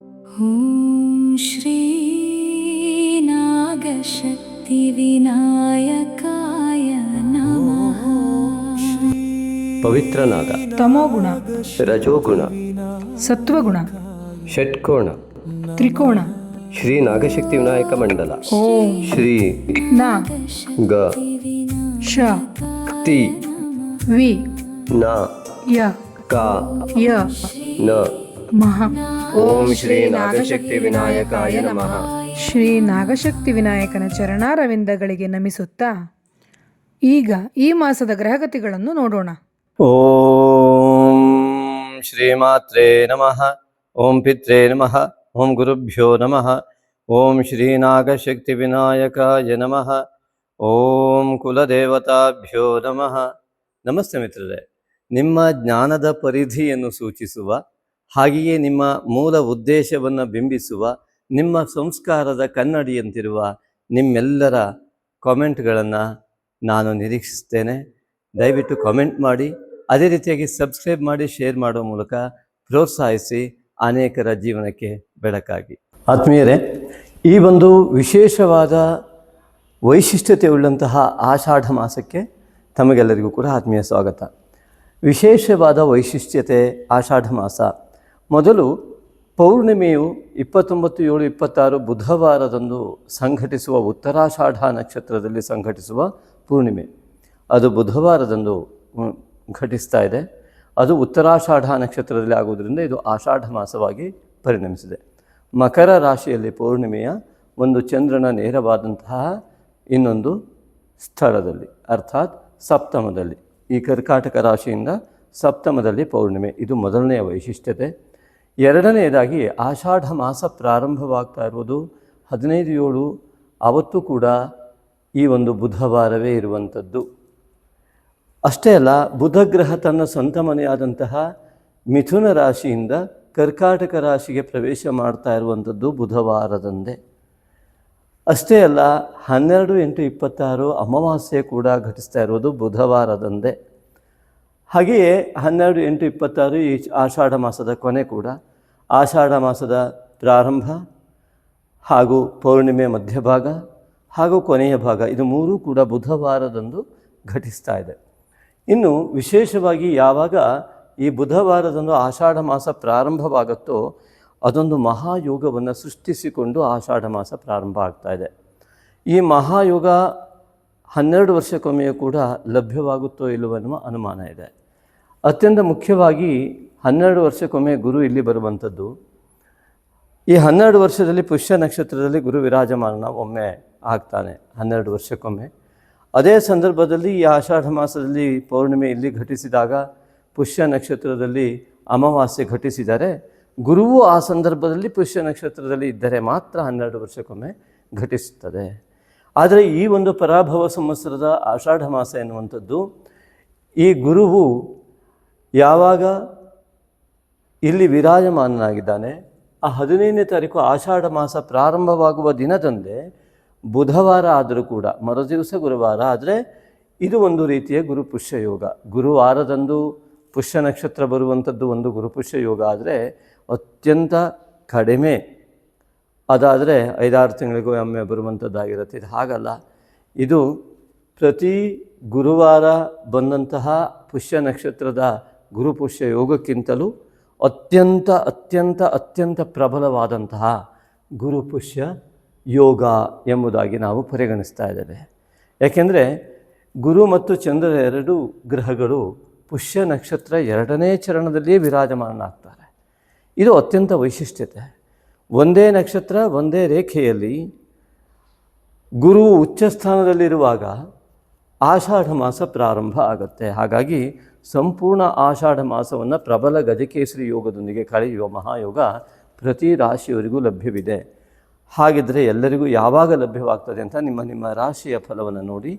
ಓಂ ಶ್ರೀ ನಾಗಶಕ್ತಿ ವಿನಾಯಕಾಯ ನಮಃ. ಪವಿತ್ರ ನಾಗ, ತಮೋಗುಣ, ರಜೋಗುಣ, ಸತ್ವಗುಣ, ಷಟ್ಕೋಣ, ತ್ರಿಕೋಣ. ಶ್ರೀ ನಾಗಶಕ್ತಿ ವಿನಾಯಕ ಮಂಡಲ. ಓಂ ಶ್ರೀ ನ ಗ ಶ ತಿ ವಿ ನ ಯ ಕ ಯ ನ. ಮಹ. ಓಂ ಶ್ರೀ ನಾಗಶಕ್ತಿ ವಿನಾಯಕಾಯ ನಮಃ. ಶ್ರೀ ನಾಗಶಕ್ತಿ ವಿನಾಯಕನ ಚರಣಾರವಿಂದಗಳಿಗೆ ನಮಿಸುತ್ತಾ ಈಗ ಈ ಮಾಸದ ಗ್ರಹಗತಿಗಳನ್ನು ನೋಡೋಣ. ಓಂ ಶ್ರೀಮಾತ್ರೇ ನಮಃ. ಓಂ ಪಿತ್ರೇ ನಮಃ. ಓಂ ಗುರುಭ್ಯೋ ನಮಃ. ಓಂ ಶ್ರೀ ನಾಗಶಕ್ತಿ ವಿನಾಯಕಾಯ ನಮಃ. ಓಂ ಕುಲದೇವತಾಭ್ಯೋ ನಮಃ. ನಮಸ್ತೆ ಮಿತ್ರರೇ. ನಿಮ್ಮ ಜ್ಞಾನದ ಪರಿಧಿಯನ್ನು ಸೂಚಿಸುವ, ಹಾಗೆಯೇ ನಿಮ್ಮ ಮೂಲ ಉದ್ದೇಶವನ್ನು ಬಿಂಬಿಸುವ, ನಿಮ್ಮ ಸಂಸ್ಕಾರದ ಕನ್ನಡಿಯಂತಿರುವ ನಿಮ್ಮೆಲ್ಲರ ಕಾಮೆಂಟ್ಗಳನ್ನು ನಾನು ನಿರೀಕ್ಷಿಸ್ತೇನೆ. ದಯವಿಟ್ಟು ಕಾಮೆಂಟ್ ಮಾಡಿ, ಅದೇ ರೀತಿಯಾಗಿ ಸಬ್ಸ್ಕ್ರೈಬ್ ಮಾಡಿ, ಶೇರ್ ಮಾಡೋ ಮೂಲಕ ಪ್ರೋತ್ಸಾಹಿಸಿ, ಅನೇಕರ ಜೀವನಕ್ಕೆ ಬೆಳಕಾಗಿ. ಆತ್ಮೀಯರೇ, ಈ ಒಂದು ವಿಶೇಷವಾದ ವೈಶಿಷ್ಟ್ಯತೆ ಉಳ್ಳಂತಹ ಆಷಾಢ ಮಾಸಕ್ಕೆ ತಮಗೆಲ್ಲರಿಗೂ ಕೂಡ ಆತ್ಮೀಯ ಸ್ವಾಗತ. ವಿಶೇಷವಾದ ವೈಶಿಷ್ಟ್ಯತೆ ಆಷಾಢ ಮಾಸ. ಮೊದಲು ಪೌರ್ಣಿಮೆಯು 29/7/26 ಬುಧವಾರದಂದು ಸಂಘಟಿಸುವ ಉತ್ತರಾಷಾಢ ನಕ್ಷತ್ರದಲ್ಲಿ ಸಂಘಟಿಸುವ ಪೂರ್ಣಿಮೆ. ಅದು ಬುಧವಾರದಂದು ಘಟಿಸ್ತಾ ಇದೆ. ಅದು ಉತ್ತರಾಷಾಢ ನಕ್ಷತ್ರದಲ್ಲಿ ಆಗುವುದರಿಂದ ಇದು ಆಷಾಢ ಮಾಸವಾಗಿ ಪರಿಣಮಿಸಿದೆ. ಮಕರ ರಾಶಿಯಲ್ಲಿ ಪೌರ್ಣಿಮೆಯ ಒಂದು ಚಂದ್ರನ ನೇರವಾದಂತಹ ಇನ್ನೊಂದು ಸ್ಥಳದಲ್ಲಿ, ಅರ್ಥಾತ್ ಸಪ್ತಮದಲ್ಲಿ, ಈ ಕರ್ಕಾಟಕ ರಾಶಿಯಿಂದ ಸಪ್ತಮದಲ್ಲಿ ಪೌರ್ಣಿಮೆ. ಇದು ಮೊದಲನೆಯ ವೈಶಿಷ್ಟ್ಯತೆ. ಎರಡನೆಯದಾಗಿ ಆಷಾಢ ಮಾಸ ಪ್ರಾರಂಭವಾಗ್ತಾ ಇರುವುದು 15/7, ಅವತ್ತು ಕೂಡ ಈ ಒಂದು ಬುಧವಾರವೇ ಇರುವಂಥದ್ದು. ಅಷ್ಟೇ ಅಲ್ಲ, ಬುಧಗ್ರಹ ತನ್ನ ಸ್ವಂತ ಮನೆಯಾದಂತಹ ಮಿಥುನ ರಾಶಿಯಿಂದ ಕರ್ಕಾಟಕ ರಾಶಿಗೆ ಪ್ರವೇಶ ಮಾಡ್ತಾ ಇರುವಂಥದ್ದು ಬುಧವಾರದಂದೇ. ಅಷ್ಟೇ ಅಲ್ಲ, 12/8/26 ಅಮಾವಾಸ್ಯೆ ಕೂಡ ಘಟಿಸ್ತಾ ಇರೋದು ಬುಧವಾರದಂದೇ. ಹಾಗೆಯೇ 12/8/26 ಈ ಆಷಾಢ ಮಾಸದ ಕೊನೆ ಕೂಡ, ಆಷಾಢ ಮಾಸದ ಪ್ರಾರಂಭ ಹಾಗೂ ಪೌರ್ಣಿಮೆ ಮಧ್ಯಭಾಗ ಹಾಗೂ ಕೊನೆಯ ಭಾಗ, ಇದು ಮೂರೂ ಕೂಡ ಬುಧವಾರದಂದು ಘಟಿಸ್ತಾ ಇದೆ. ಇನ್ನು ವಿಶೇಷವಾಗಿ ಯಾವಾಗ ಈ ಬುಧವಾರದಂದು ಆಷಾಢ ಮಾಸ ಪ್ರಾರಂಭವಾಗುತ್ತೋ ಅದೊಂದು ಮಹಾಯೋಗವನ್ನು ಸೃಷ್ಟಿಸಿಕೊಂಡು ಆಷಾಢ ಮಾಸ ಪ್ರಾರಂಭ ಆಗ್ತಾ ಇದೆ. ಈ ಮಹಾಯೋಗ 12 ವರ್ಷಕ್ಕೊಮ್ಮೆಯೂ ಕೂಡ ಲಭ್ಯವಾಗುತ್ತೋ ಇಲ್ಲವೆನ್ನುವ ಅನುಮಾನ ಇದೆ. ಅತ್ಯಂತ ಮುಖ್ಯವಾಗಿ 12 ವರ್ಷಕ್ಕೊಮ್ಮೆ ಗುರು ಇಲ್ಲಿ ಬರುವಂಥದ್ದು. ಈ 12 ವರ್ಷದಲ್ಲಿ ಪುಷ್ಯ ನಕ್ಷತ್ರದಲ್ಲಿ ಗುರು ವಿರಾಜಮಾನ ಒಮ್ಮೆ ಆಗ್ತಾನೆ, 12 ವರ್ಷಕ್ಕೊಮ್ಮೆ. ಅದೇ ಸಂದರ್ಭದಲ್ಲಿ ಈ ಆಷಾಢ ಮಾಸದಲ್ಲಿ ಪೌರ್ಣಿಮೆ ಇಲ್ಲಿ ಘಟಿಸಿದಾಗ ಪುಷ್ಯ ನಕ್ಷತ್ರದಲ್ಲಿ ಅಮಾವಾಸ್ಯೆ ಘಟಿಸಿದರೆ, ಗುರುವು ಆ ಸಂದರ್ಭದಲ್ಲಿ ಪುಷ್ಯ ನಕ್ಷತ್ರದಲ್ಲಿ ಇದ್ದರೆ ಮಾತ್ರ 12 ವರ್ಷಕ್ಕೊಮ್ಮೆ ಘಟಿಸುತ್ತದೆ. ಆದರೆ ಈ ಒಂದು ಪರಾಭವ ಸಂವತ್ಸರದ ಆಷಾಢ ಮಾಸ ಎನ್ನುವಂಥದ್ದು, ಈ ಗುರುವು ಯಾವಾಗ ಇಲ್ಲಿ ವಿರಾಜಮಾನನಾಗಿದ್ದಾನೆ, ಆ 15ನೇ ತಾರೀಕು ಆಷಾಢ ಮಾಸ ಪ್ರಾರಂಭವಾಗುವ ದಿನದಂದೇ ಬುಧವಾರ ಆದರೂ ಕೂಡ, ಮರುದಿವಸ ಗುರುವಾರ ಆದರೆ ಇದು ಒಂದು ರೀತಿಯ ಗುರುಪುಷ್ಯ ಯೋಗ. ಗುರುವಾರದಂದು ಪುಷ್ಯ ನಕ್ಷತ್ರ ಬರುವಂಥದ್ದು ಒಂದು ಗುರುಪುಷ್ಯ ಯೋಗ ಆದರೆ ಅತ್ಯಂತ ಕಡಿಮೆ, ಅದಾದರೆ 5-6 ತಿಂಗಳಿಗೂ ಒಮ್ಮೆ ಬರುವಂಥದ್ದಾಗಿರುತ್ತೆ. ಇದು ಹಾಗಲ್ಲ, ಇದು ಪ್ರತಿ ಗುರುವಾರ ಬಂದಂತಹ ಪುಷ್ಯ ನಕ್ಷತ್ರದ ಗುರುಪುಷ್ಯ ಯೋಗಕ್ಕಿಂತಲೂ ಅತ್ಯಂತ ಅತ್ಯಂತ ಅತ್ಯಂತ ಪ್ರಬಲವಾದಂತಹ ಗುರುಪುಷ್ಯ ಯೋಗ ಎಂಬುದಾಗಿ ನಾವು ಪರಿಗಣಿಸ್ತಾ ಇದ್ದೇವೆ. ಯಾಕೆಂದರೆ ಗುರು ಮತ್ತು ಚಂದ್ರ ಎರಡೂ ಗ್ರಹಗಳು ಪುಷ್ಯ ನಕ್ಷತ್ರ 2ನೇ ಚರಣದಲ್ಲಿಯೇ ವಿರಾಜಮಾನನಾಗ್ತಾರೆ. ಇದು ಅತ್ಯಂತ ವೈಶಿಷ್ಟ್ಯತೆ. ಒಂದೇ ನಕ್ಷತ್ರ, ಒಂದೇ ರೇಖೆಯಲ್ಲಿ ಗುರು ಉಚ್ಚ ಸ್ಥಾನದಲ್ಲಿರುವಾಗ ಆಷಾಢ ಮಾಸ ಪ್ರಾರಂಭ ಆಗುತ್ತೆ. ಹಾಗಾಗಿ ಸಂಪೂರ್ಣ ಆಷಾಢ ಮಾಸವನ್ನು ಪ್ರಬಲ ಗಜಕೇಸರಿ ಯೋಗದೊಂದಿಗೆ ಕಳೆಯುವ ಮಹಾಯೋಗ ಪ್ರತಿ ರಾಶಿಯವರಿಗೂ ಲಭ್ಯವಿದೆ. ಹಾಗಿದ್ದರೆ ಎಲ್ಲರಿಗೂ ಯಾವಾಗ ಲಭ್ಯವಾಗ್ತದೆ ಅಂತ ನಿಮ್ಮ ನಿಮ್ಮ ರಾಶಿಯ ಫಲವನ್ನು ನೋಡಿ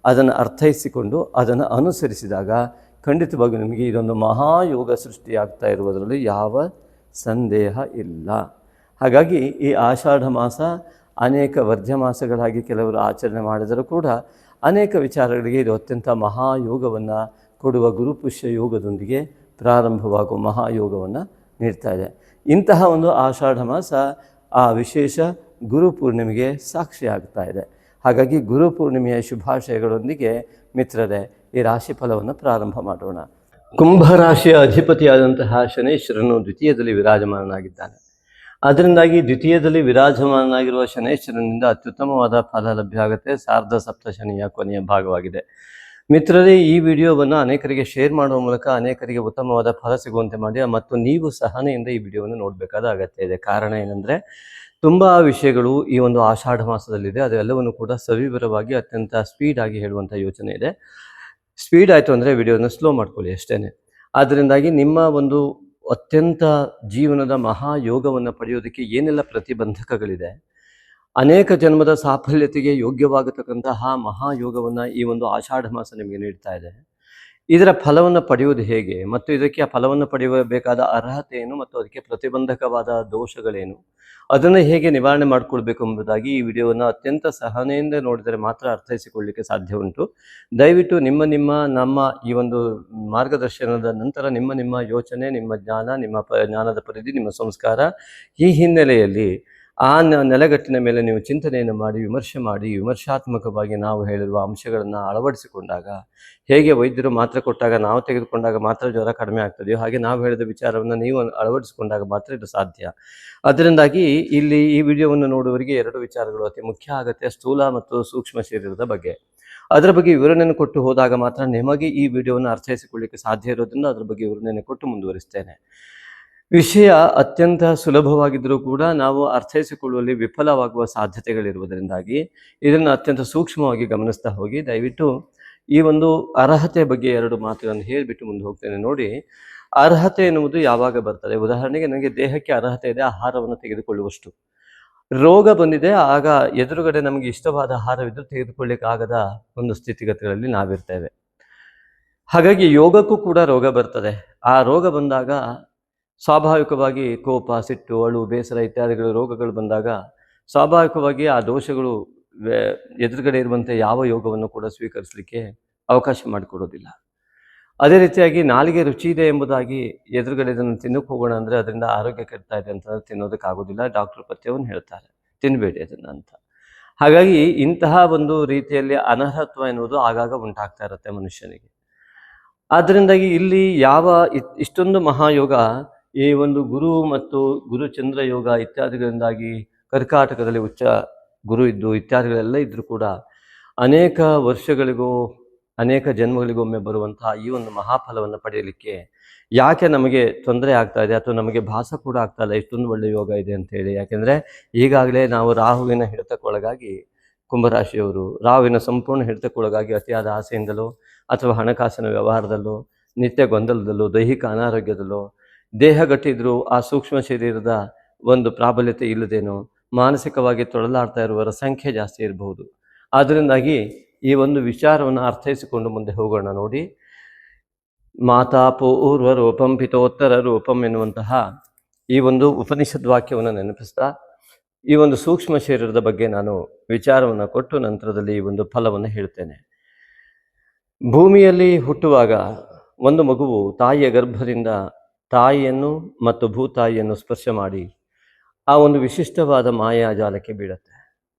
ಅದನ್ನು ಅರ್ಥೈಸಿಕೊಂಡು ಅದನ್ನು ಅನುಸರಿಸಿದಾಗ ಖಂಡಿತವಾಗಿ ನಿಮಗೆ ಇದೊಂದು ಮಹಾಯೋಗ ಸೃಷ್ಟಿಯಾಗ್ತಾ ಇರುವುದರಲ್ಲಿ ಯಾವ ಸಂದೇಹ ಇಲ್ಲ. ಹಾಗಾಗಿ ಈ ಆಷಾಢ ಮಾಸ ಅನೇಕ ವರ್ಜ್ಯ ಮಾಸಗಳಾಗಿ ಕೆಲವರು ಆಚರಣೆ ಮಾಡಿದರೂ ಕೂಡ ಅನೇಕ ವಿಚಾರಗಳಿಗೆ ಇದು ಅತ್ಯಂತ ಮಹಾಯೋಗವನ್ನು ಕೊಡುವ ಗುರುಪುಷ್ಯ ಯೋಗದೊಂದಿಗೆ ಪ್ರಾರಂಭವಾಗುವ ಮಹಾಯೋಗವನ್ನು ನೀಡ್ತಾ ಇದೆ. ಇಂತಹ ಒಂದು ಆಷಾಢ ಮಾಸ ಆ ವಿಶೇಷ ಗುರು ಪೂರ್ಣಿಮೆಗೆ ಸಾಕ್ಷಿ ಆಗ್ತಾ ಇದೆ. ಹಾಗಾಗಿ ಗುರು ಪೂರ್ಣಿಮೆಯ ಶುಭಾಶಯಗಳೊಂದಿಗೆ ಮಿತ್ರರೇ ಈ ರಾಶಿ ಫಲವನ್ನು ಪ್ರಾರಂಭ ಮಾಡೋಣ. ಕುಂಭರಾಶಿಯ ಅಧಿಪತಿಯಾದಂತಹ ಶನೇಶ್ವರನು ದ್ವಿತೀಯದಲ್ಲಿ ವಿರಾಜಮಾನನಾಗಿದ್ದಾನೆ. ಅದರಿಂದಾಗಿ ದ್ವಿತೀಯದಲ್ಲಿ ವಿರಾಜಮಾನನಾಗಿರುವ ಶನೇಶ್ವರನಿಂದ ಅತ್ಯುತ್ತಮವಾದ ಫಲ ಲಭ್ಯ ಆಗುತ್ತೆ. ಸಾರ್ಧ ಸಪ್ತ ಶನಿಯ ಕೊನೆಯ ಭಾಗವಾಗಿದೆ. ಮಿತ್ರರೇ, ಈ ವಿಡಿಯೋವನ್ನು ಅನೇಕರಿಗೆ ಶೇರ್ ಮಾಡುವ ಮೂಲಕ ಅನೇಕರಿಗೆ ಉತ್ತಮವಾದ ಫಲ ಸಿಗುವಂತೆ ಮಾಡಿ ಮತ್ತು ನೀವು ಸಹನೆಯಿಂದ ಈ ವಿಡಿಯೋವನ್ನು ನೋಡಬೇಕಾದ ಅಗತ್ಯ ಇದೆ. ಕಾರಣ ಏನಂದರೆ ತುಂಬ ವಿಷಯಗಳು ಈ ಒಂದು ಆಷಾಢ ಮಾಸದಲ್ಲಿದೆ. ಅದೆಲ್ಲವನ್ನು ಕೂಡ ಸವಿವರವಾಗಿ ಅತ್ಯಂತ ಸ್ಪೀಡಾಗಿ ಹೇಳುವಂಥ ಯೋಚನೆ ಇದೆ. ಸ್ಪೀಡ್ ಆಯಿತು ಅಂದರೆ ವಿಡಿಯೋನ ಸ್ಲೋ ಮಾಡ್ಕೊಳ್ಳಿ ಅಷ್ಟೇ. ಆದ್ದರಿಂದಾಗಿ ನಿಮ್ಮ ಒಂದು ಅತ್ಯಂತ ಜೀವನದ ಮಹಾಯೋಗವನ್ನು ಪಡೆಯೋದಕ್ಕೆ ಏನೆಲ್ಲ ಪ್ರತಿಬಂಧಕಗಳಿದೆ, ಅನೇಕ ಜನ್ಮದ ಸಾಫಲ್ಯತೆಗೆ ಯೋಗ್ಯವಾಗತಕ್ಕಂತಹ ಮಹಾಯೋಗವನ್ನು ಈ ಒಂದು ಆಷಾಢ ಮಾಸ ನಿಮಗೆ ನೀಡ್ತಾ ಇದೆ. ಇದರ ಫಲವನ್ನು ಪಡೆಯುವುದು ಹೇಗೆ ಮತ್ತು ಇದಕ್ಕೆ ಆ ಫಲವನ್ನು ಪಡೆಯಬೇಕಾದ ಅರ್ಹತೆ ಏನು ಮತ್ತು ಅದಕ್ಕೆ ಪ್ರತಿಬಂಧಕವಾದ ದೋಷಗಳೇನು, ಅದನ್ನು ಹೇಗೆ ನಿವಾರಣೆ ಮಾಡಿಕೊಳ್ಬೇಕು ಎಂಬುದಾಗಿ ಈ ವಿಡಿಯೋವನ್ನು ಅತ್ಯಂತ ಸಹನೆಯಿಂದ ನೋಡಿದರೆ ಮಾತ್ರ ಅರ್ಥೈಸಿಕೊಳ್ಳಲಿಕ್ಕೆ ಸಾಧ್ಯ ಉಂಟು. ದಯವಿಟ್ಟು ನಮ್ಮ ಈ ಒಂದು ಮಾರ್ಗದರ್ಶನದ ನಂತರ ನಿಮ್ಮ ಯೋಚನೆ, ನಿಮ್ಮ ಜ್ಞಾನ, ನಿಮ್ಮ ಜ್ಞಾನದ ಪರಿಧಿ, ನಿಮ್ಮ ಸಂಸ್ಕಾರ ಈ ಹಿನ್ನೆಲೆಯಲ್ಲಿ ಆ ನೆಲೆಗಟ್ಟಿನ ಮೇಲೆ ನೀವು ಚಿಂತನೆಯನ್ನು ಮಾಡಿ ವಿಮರ್ಶಾತ್ಮಕವಾಗಿ ನಾವು ಹೇಳಿರುವ ಅಂಶಗಳನ್ನು ಅಳವಡಿಸಿಕೊಂಡಾಗ, ಹೇಗೆ ವೈದ್ಯರು ಮಾತ್ರೆ ಕೊಟ್ಟಾಗ ನಾವು ತೆಗೆದುಕೊಂಡಾಗ ಮಾತ್ರ ಜ್ವರ ಕಡಿಮೆ ಆಗ್ತದೆಯೋ ಹಾಗೆ ನಾವು ಹೇಳಿದ ವಿಚಾರವನ್ನು ನೀವು ಅಳವಡಿಸಿಕೊಂಡಾಗ ಮಾತ್ರ ಇದು ಸಾಧ್ಯ. ಅದರಿಂದಾಗಿ ಇಲ್ಲಿ ಈ ವಿಡಿಯೋವನ್ನು ನೋಡುವವರಿಗೆ 2 ವಿಚಾರಗಳು ಅತಿ ಮುಖ್ಯ ಆಗುತ್ತೆ. ಸ್ಥೂಲ ಮತ್ತು ಸೂಕ್ಷ್ಮ ಶರೀರದ ಬಗ್ಗೆ ಅದರ ಬಗ್ಗೆ ವಿವರಣೆಯನ್ನು ಕೊಟ್ಟು ಹೋದಾಗ ಮಾತ್ರ ನಿಮಗೆ ಈ ವಿಡಿಯೋವನ್ನು ಅರ್ಥೈಸಿಕೊಳ್ಳಿಕ್ಕೆ ಸಾಧ್ಯ ಇರೋದ್ರಿಂದ ಅದರ ಬಗ್ಗೆ ವಿವರಣೆಯನ್ನು ಕೊಟ್ಟು ಮುಂದುವರಿಸ್ತೇನೆ. ವಿಷಯ ಅತ್ಯಂತ ಸುಲಭವಾಗಿದ್ದರೂ ಕೂಡ ನಾವು ಅರ್ಥೈಸಿಕೊಳ್ಳುವಲ್ಲಿ ವಿಫಲವಾಗುವ ಸಾಧ್ಯತೆಗಳಿರುವುದರಿಂದಾಗಿ ಇದನ್ನು ಅತ್ಯಂತ ಸೂಕ್ಷ್ಮವಾಗಿ ಗಮನಿಸ್ತಾ ಹೋಗಿ. ದಯವಿಟ್ಟು ಈ ಒಂದು ಅರ್ಹತೆ ಬಗ್ಗೆ 2 ಮಾತುಗಳನ್ನು ಹೇಳಿಬಿಟ್ಟು ಮುಂದೆ ಹೋಗ್ತೇನೆ. ನೋಡಿ, ಅರ್ಹತೆ ಎನ್ನುವುದು ಯಾವಾಗ ಬರ್ತದೆ? ಉದಾಹರಣೆಗೆ ನನಗೆ ದೇಹಕ್ಕೆ ಅರ್ಹತೆ ಇದೆ ಆಹಾರವನ್ನು ತೆಗೆದುಕೊಳ್ಳುವಷ್ಟು. ರೋಗ ಬಂದಿದೆ, ಆಗ ಎದುರುಗಡೆ ನಮಗೆ ಇಷ್ಟವಾದ ಆಹಾರವಿದ್ದರೂ ತೆಗೆದುಕೊಳ್ಳಿಕ್ಕಾಗದ ಒಂದು ಸ್ಥಿತಿಗತಿಗಳಲ್ಲಿ ನಾವಿರ್ತೇವೆ. ಹಾಗಾಗಿ ಯೋಗಕ್ಕೂ ಕೂಡ ರೋಗ ಬರ್ತದೆ. ಆ ರೋಗ ಬಂದಾಗ ಸ್ವಾಭಾವಿಕವಾಗಿ ಕೋಪ, ಸಿಟ್ಟು, ಅಳು, ಬೇಸರ ಇತ್ಯಾದಿಗಳು ರೋಗಗಳು ಬಂದಾಗ ಸ್ವಾಭಾವಿಕವಾಗಿ ಆ ದೋಷಗಳು ಎದುರುಗಡೆ ಇರುವಂತೆ ಯಾವ ಯೋಗವನ್ನು ಕೂಡ ಸ್ವೀಕರಿಸಲಿಕ್ಕೆ ಅವಕಾಶ ಮಾಡಿಕೊಡೋದಿಲ್ಲ. ಅದೇ ರೀತಿಯಾಗಿ ನಾಲಿಗೆ ರುಚಿ ಇದೆ ಎಂಬುದಾಗಿ ಎದುರುಗಡೆ ಇದನ್ನು ತಿನ್ನಕ್ಕೆ ಹೋಗೋಣ ಅಂದರೆ ಅದರಿಂದ ಆರೋಗ್ಯ ಕೆಡ್ತಾ ಇದೆ ಅಂತ ತಿನ್ನೋದಕ್ಕಾಗೋದಿಲ್ಲ. ಡಾಕ್ಟರ್ ಪಥ್ಯವನ್ನು ಹೇಳ್ತಾರೆ, ತಿನ್ನಬೇಡಿ ಅದನ್ನು ಅಂತ. ಹಾಗಾಗಿ ಇಂತಹ ಒಂದು ರೀತಿಯಲ್ಲಿ ಅನರ್ಹತ್ವ ಎನ್ನುವುದು ಆಗಾಗ ಉಂಟಾಗ್ತಾ ಇರುತ್ತೆ ಮನುಷ್ಯನಿಗೆ. ಆದ್ದರಿಂದಾಗಿ ಇಲ್ಲಿ ಇಷ್ಟೊಂದು ಮಹಾಯೋಗ, ಈ ಒಂದು ಗುರು ಮತ್ತು ಗುರುಚಂದ್ರ ಯೋಗ ಇತ್ಯಾದಿಗಳಿಂದಾಗಿ ಕರ್ಕಾಟಕದಲ್ಲಿ ಉಚ್ಚ ಗುರು ಇದ್ದು ಇತ್ಯಾದಿಗಳೆಲ್ಲ ಇದ್ದರೂ ಕೂಡ ಅನೇಕ ವರ್ಷಗಳಿಗೂ ಅನೇಕ ಜನ್ಮಗಳಿಗೊಮ್ಮೆ ಬರುವಂತಹ ಈ ಒಂದು ಮಹಾಫಲವನ್ನು ಪಡೆಯಲಿಕ್ಕೆ ಯಾಕೆ ನಮಗೆ ತೊಂದರೆ ಆಗ್ತಾ ಇದೆ ಅಥವಾ ನಮಗೆ ಭಾಸ ಕೂಡ ಆಗ್ತಾ ಇಲ್ಲ ಇಷ್ಟೊಂದು ಒಳ್ಳೆಯ ಯೋಗ ಇದೆ ಅಂತೇಳಿ? ಯಾಕೆಂದರೆ ಈಗಾಗಲೇ ನಾವು ರಾಹುವಿನ ಹಿಡಿತಕ್ಕೊಳಗಾಗಿ, ಕುಂಭರಾಶಿಯವರು ರಾಹುವಿನ ಸಂಪೂರ್ಣ ಹಿಡಿತಕ್ಕೊಳಗಾಗಿ ಅತಿಯಾದ ಆಸೆಯಿಂದಲೋ ಅಥವಾ ಹಣಕಾಸಿನ ವ್ಯವಹಾರದಲ್ಲೋ, ನಿತ್ಯ ಗೊಂದಲದಲ್ಲೋ, ದೈಹಿಕ ಅನಾರೋಗ್ಯದಲ್ಲೋ, ದೇಹ ಗಟ್ಟಿದ್ರೂ ಆ ಸೂಕ್ಷ್ಮ ಶರೀರದ ಒಂದು ಪ್ರಾಬಲ್ಯತೆ ಇಲ್ಲದೇನೋ ಮಾನಸಿಕವಾಗಿ ತೊಳಲಾಡ್ತಾ ಇರುವವರ ಸಂಖ್ಯೆ ಜಾಸ್ತಿ ಇರಬಹುದು. ಆದ್ದರಿಂದಾಗಿ ಈ ಒಂದು ವಿಚಾರವನ್ನು ಅರ್ಥೈಸಿಕೊಂಡು ಮುಂದೆ ಹೋಗೋಣ. ನೋಡಿ, ಮಾತಾ ಪೂರ್ವ ರೂಪಂ ಪಿತೋತ್ತರ ರೂಪಂ ಎನ್ನುವಂತಹ ಈ ಒಂದು ಉಪನಿಷದ್ ವಾಕ್ಯವನ್ನು ನೆನಪಿಸ್ತಾ ಈ ಒಂದು ಸೂಕ್ಷ್ಮ ಶರೀರದ ಬಗ್ಗೆ ನಾನು ವಿಚಾರವನ್ನು ಕೊಟ್ಟು ನಂತರದಲ್ಲಿ ಈ ಒಂದು ಫಲವನ್ನು ಹೇಳ್ತೇನೆ. ಭೂಮಿಯಲ್ಲಿ ಹುಟ್ಟುವಾಗ ಒಂದು ಮಗುವು ತಾಯಿಯ ಗರ್ಭದಿಂದ ತಾಯಿಯನ್ನು ಮತ್ತು ಭೂತಾಯಿಯನ್ನು ಸ್ಪರ್ಶ ಮಾಡಿ ಆ ಒಂದು ವಿಶಿಷ್ಟವಾದ ಮಾಯಾಜಾಲಕ್ಕೆ ಬೀಳುತ್ತೆ.